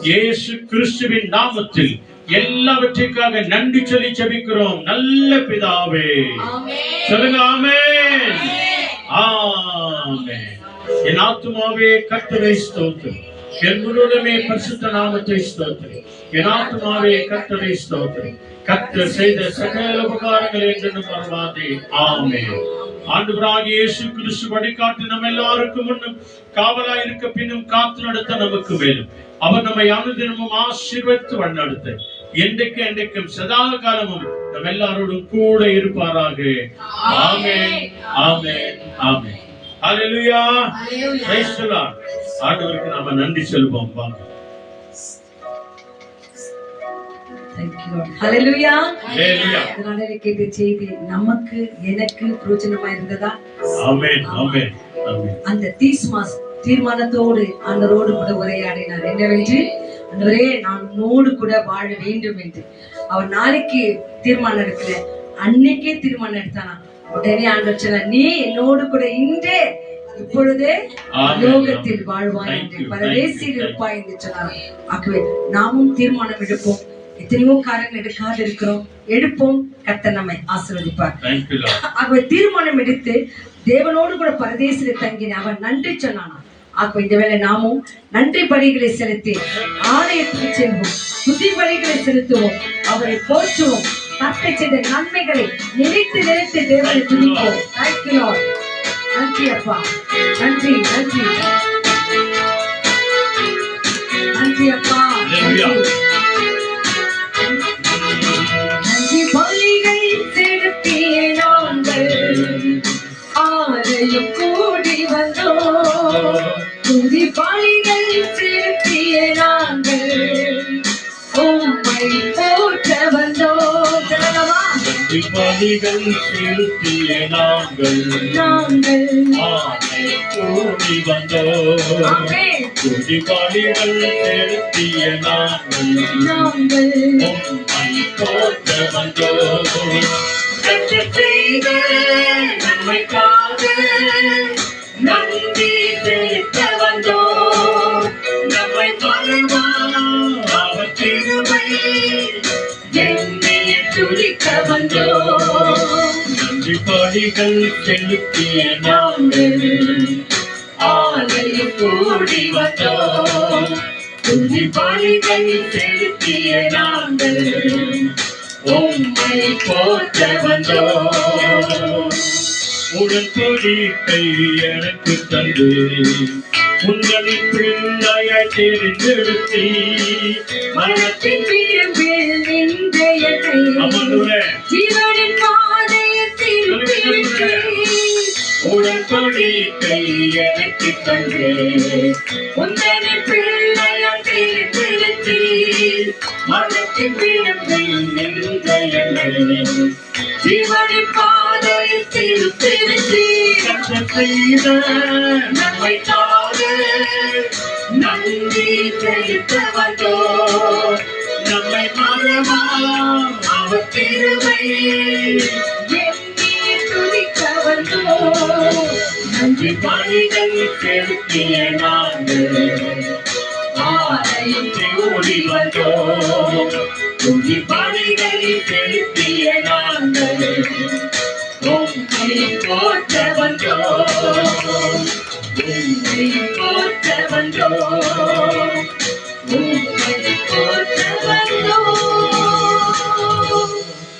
இயேசு கிறிஸ்துவின் நாமத்தில் எல்லாவற்றிற்காக நன்றி சொல்லி ஜெபிக்கிறோம். நல்ல பிதாவே சொல்லுங்க. ஆமென், ஆமென். என் ஆத்துமாவே கர்த்தரை ஸ்தோத்திரம், என் முழுவதுமே பரிசுத்த நாமத்தை ஸ்தோத்திரம். என் ஆத்துமாவே கர்த்தரை ஸ்தோத்திரம். கர்த்தர் செய்த சகல உபகாரங்களை என்று மறவாதே. ஆமென். ஆண்டவராகிய இயேசு கிறிஸ்து வழிகாட்டி நம்ம எல்லாருக்கும் முன்னும் காவலாய் இருக்க பின்னும் காத்து நடத்த நமக்கு மேலும் அவர் நம்மை அனுதினமும் ஆசீர்வதித்து வழிநடத்த என்றைக்கும் சதா காலமும் நம்ம எல்லாரோடும் கூட இருப்பாராக. Amen, amen, amen. Hallelujah. Praise the lord. ஆண்டவருக்கு நாம நன்றி சொல்வோம். வாங்க. Thank you Lord. Hallelujah. ஹல்லேலூயா. இதனால கேட்ட செய்தி நமக்கு எனக்கு பிரயோஜனமா இருந்ததா? ஆமென், ஆமென், ஆமென். அந்த தீஸ்மாஸ் தீர்மானத்தோடு ஆண்டவரோடு கூட உரையாடினார். என்னவென்று, ஆண்டவரே நான் உன்னோடு கூட வாழ வேண்டும் என்று. அவர் நாளைக்கு தீர்மானம் எடுக்கல, அன்னைக்கே தீர்மானம் எடுத்தானா. உடனே ஆண்டவர் சொன்னார், நீ என்னோடு கூட இன்றே இப்பொழுதே லோகத்தில் வாழ்வாய் என்று, பரதேசியில் இருப்பாய் என்று சொன்னார். ஆகவே நாமும் தீர்மானம் எடுப்போம். எத்தனையோ காரியங்கள் எடுக்காது இருக்கிறோம், எடுப்போம். கர்த்தர் நம்மை ஆசீர்வதிப்பார். ஆகவே தீர்மானம் எடுத்து தேவனோடு கூட பரதேசில தங்கின அவன் நன்றி சொன்னானா. ஆகவே இந்த வேளை நாமும் நன்றி பலிகளை செலுத்தி ஆலயத்துக்கு செல்வோம், துதி பலிகளை செலுத்துவோம், அவரை போற்றுவோம், கர்த்தர் செய்த நன்மைகளை நினைத்து நினைத்து தேவனை துதிப்போம். Thank you Lord. நன்றி அப்பா, நன்றி நன்றி நன்றி அப்பா, நன்றி பலிகள் செலுத்திய நாங்கள் ஆலயம் கூடி வந்தோம், துதி பலிகள் செலுத்திய நாங்கள் உம்மை போற்ற வந்தோம். நன்றி பலிகள் செலுத்திய நாங்கள் ஆலயம் கூடி வந்தோம், துதி பலிகள் செலுத்திய நாங்கள் உம்மை போற்ற வந்தோம். கர்த்தர் செய்த நன்மைக்காக நன்றி செலுத்த வந்தோம், நம்மை மறவா அவர் கிருபை என்னை துதிக்க வந்தோம். நன்றி பலிகள் செலுத்திய நாங்கள் ஆலயம் கூடி வந்தோம், துதி பலிகள் செலுத்திய நாங்கள் உம்மை போற்ற வந்தோம். உடன்படிக்கை எனக்கு தந்து உங்களின் பிள்ளையாய் தெரிந்தெடுத்தி மரணத்தின் விளிம்பில் நின்ற என்னை ஜீவனின் பாதையில் உடன்படிக்கை எனக்கு தந்து உங்களின் பிள்ளையாய் தெரிந்தெடுத்தி மரணத்தின் விளிம்பில் நின்ற என்னை ஜீவனின் பாதையில் திருத்தி கர்த்தர் செய்த நன்மைக்காக நன்றி செலுத்த வந்தோம், நம்மை மறவா அவர் கிருபை எண்ணி துதிக்க வந்தோம். நன்றி பலிகள் செலுத்திய நாங்கள் ஆலயம் கூடி வந்தோம், துதி பலிகள் செலுத்திய நாங்கள் உம்மை போற்ற வந்தோம், உம்மை போற்ற வந்தோம், உம்மை போற்ற வந்தோம்.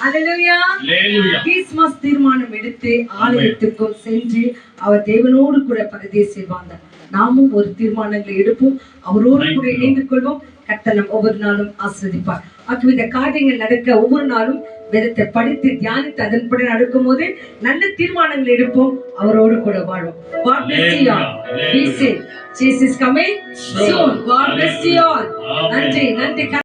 ஹல்லேலூயா. ஹல்லேலூயா. கிறிஸ்மஸ் தீர்மானம் எடுத்து ஆலயத்துக்கும் சென்று அவர் தேவனோடு கூட பரதேசில் வாழ்ந்தார். நாமும் ஒரு தீர்மானங்களை எடுப்போம், அவரோடு கூட இணைந்து கொள்வோம். கர்த்தர் நம் ஒவ்வொரு நாளும் ஆசீர்வதிப்பார். ஆகவே இந்த காரியங்கள் நடக்க ஒவ்வொரு நாளும் வேதத்தை படித்து தியானித்து அதன்படி நடக்கும் போது நல்ல தீர்மானங்கள் எடுப்போம், அவரோடு கூட வாழ்வோம். God bless you all. Be safe. Jesus is coming soon. God bless you all. நன்றி நன்றி.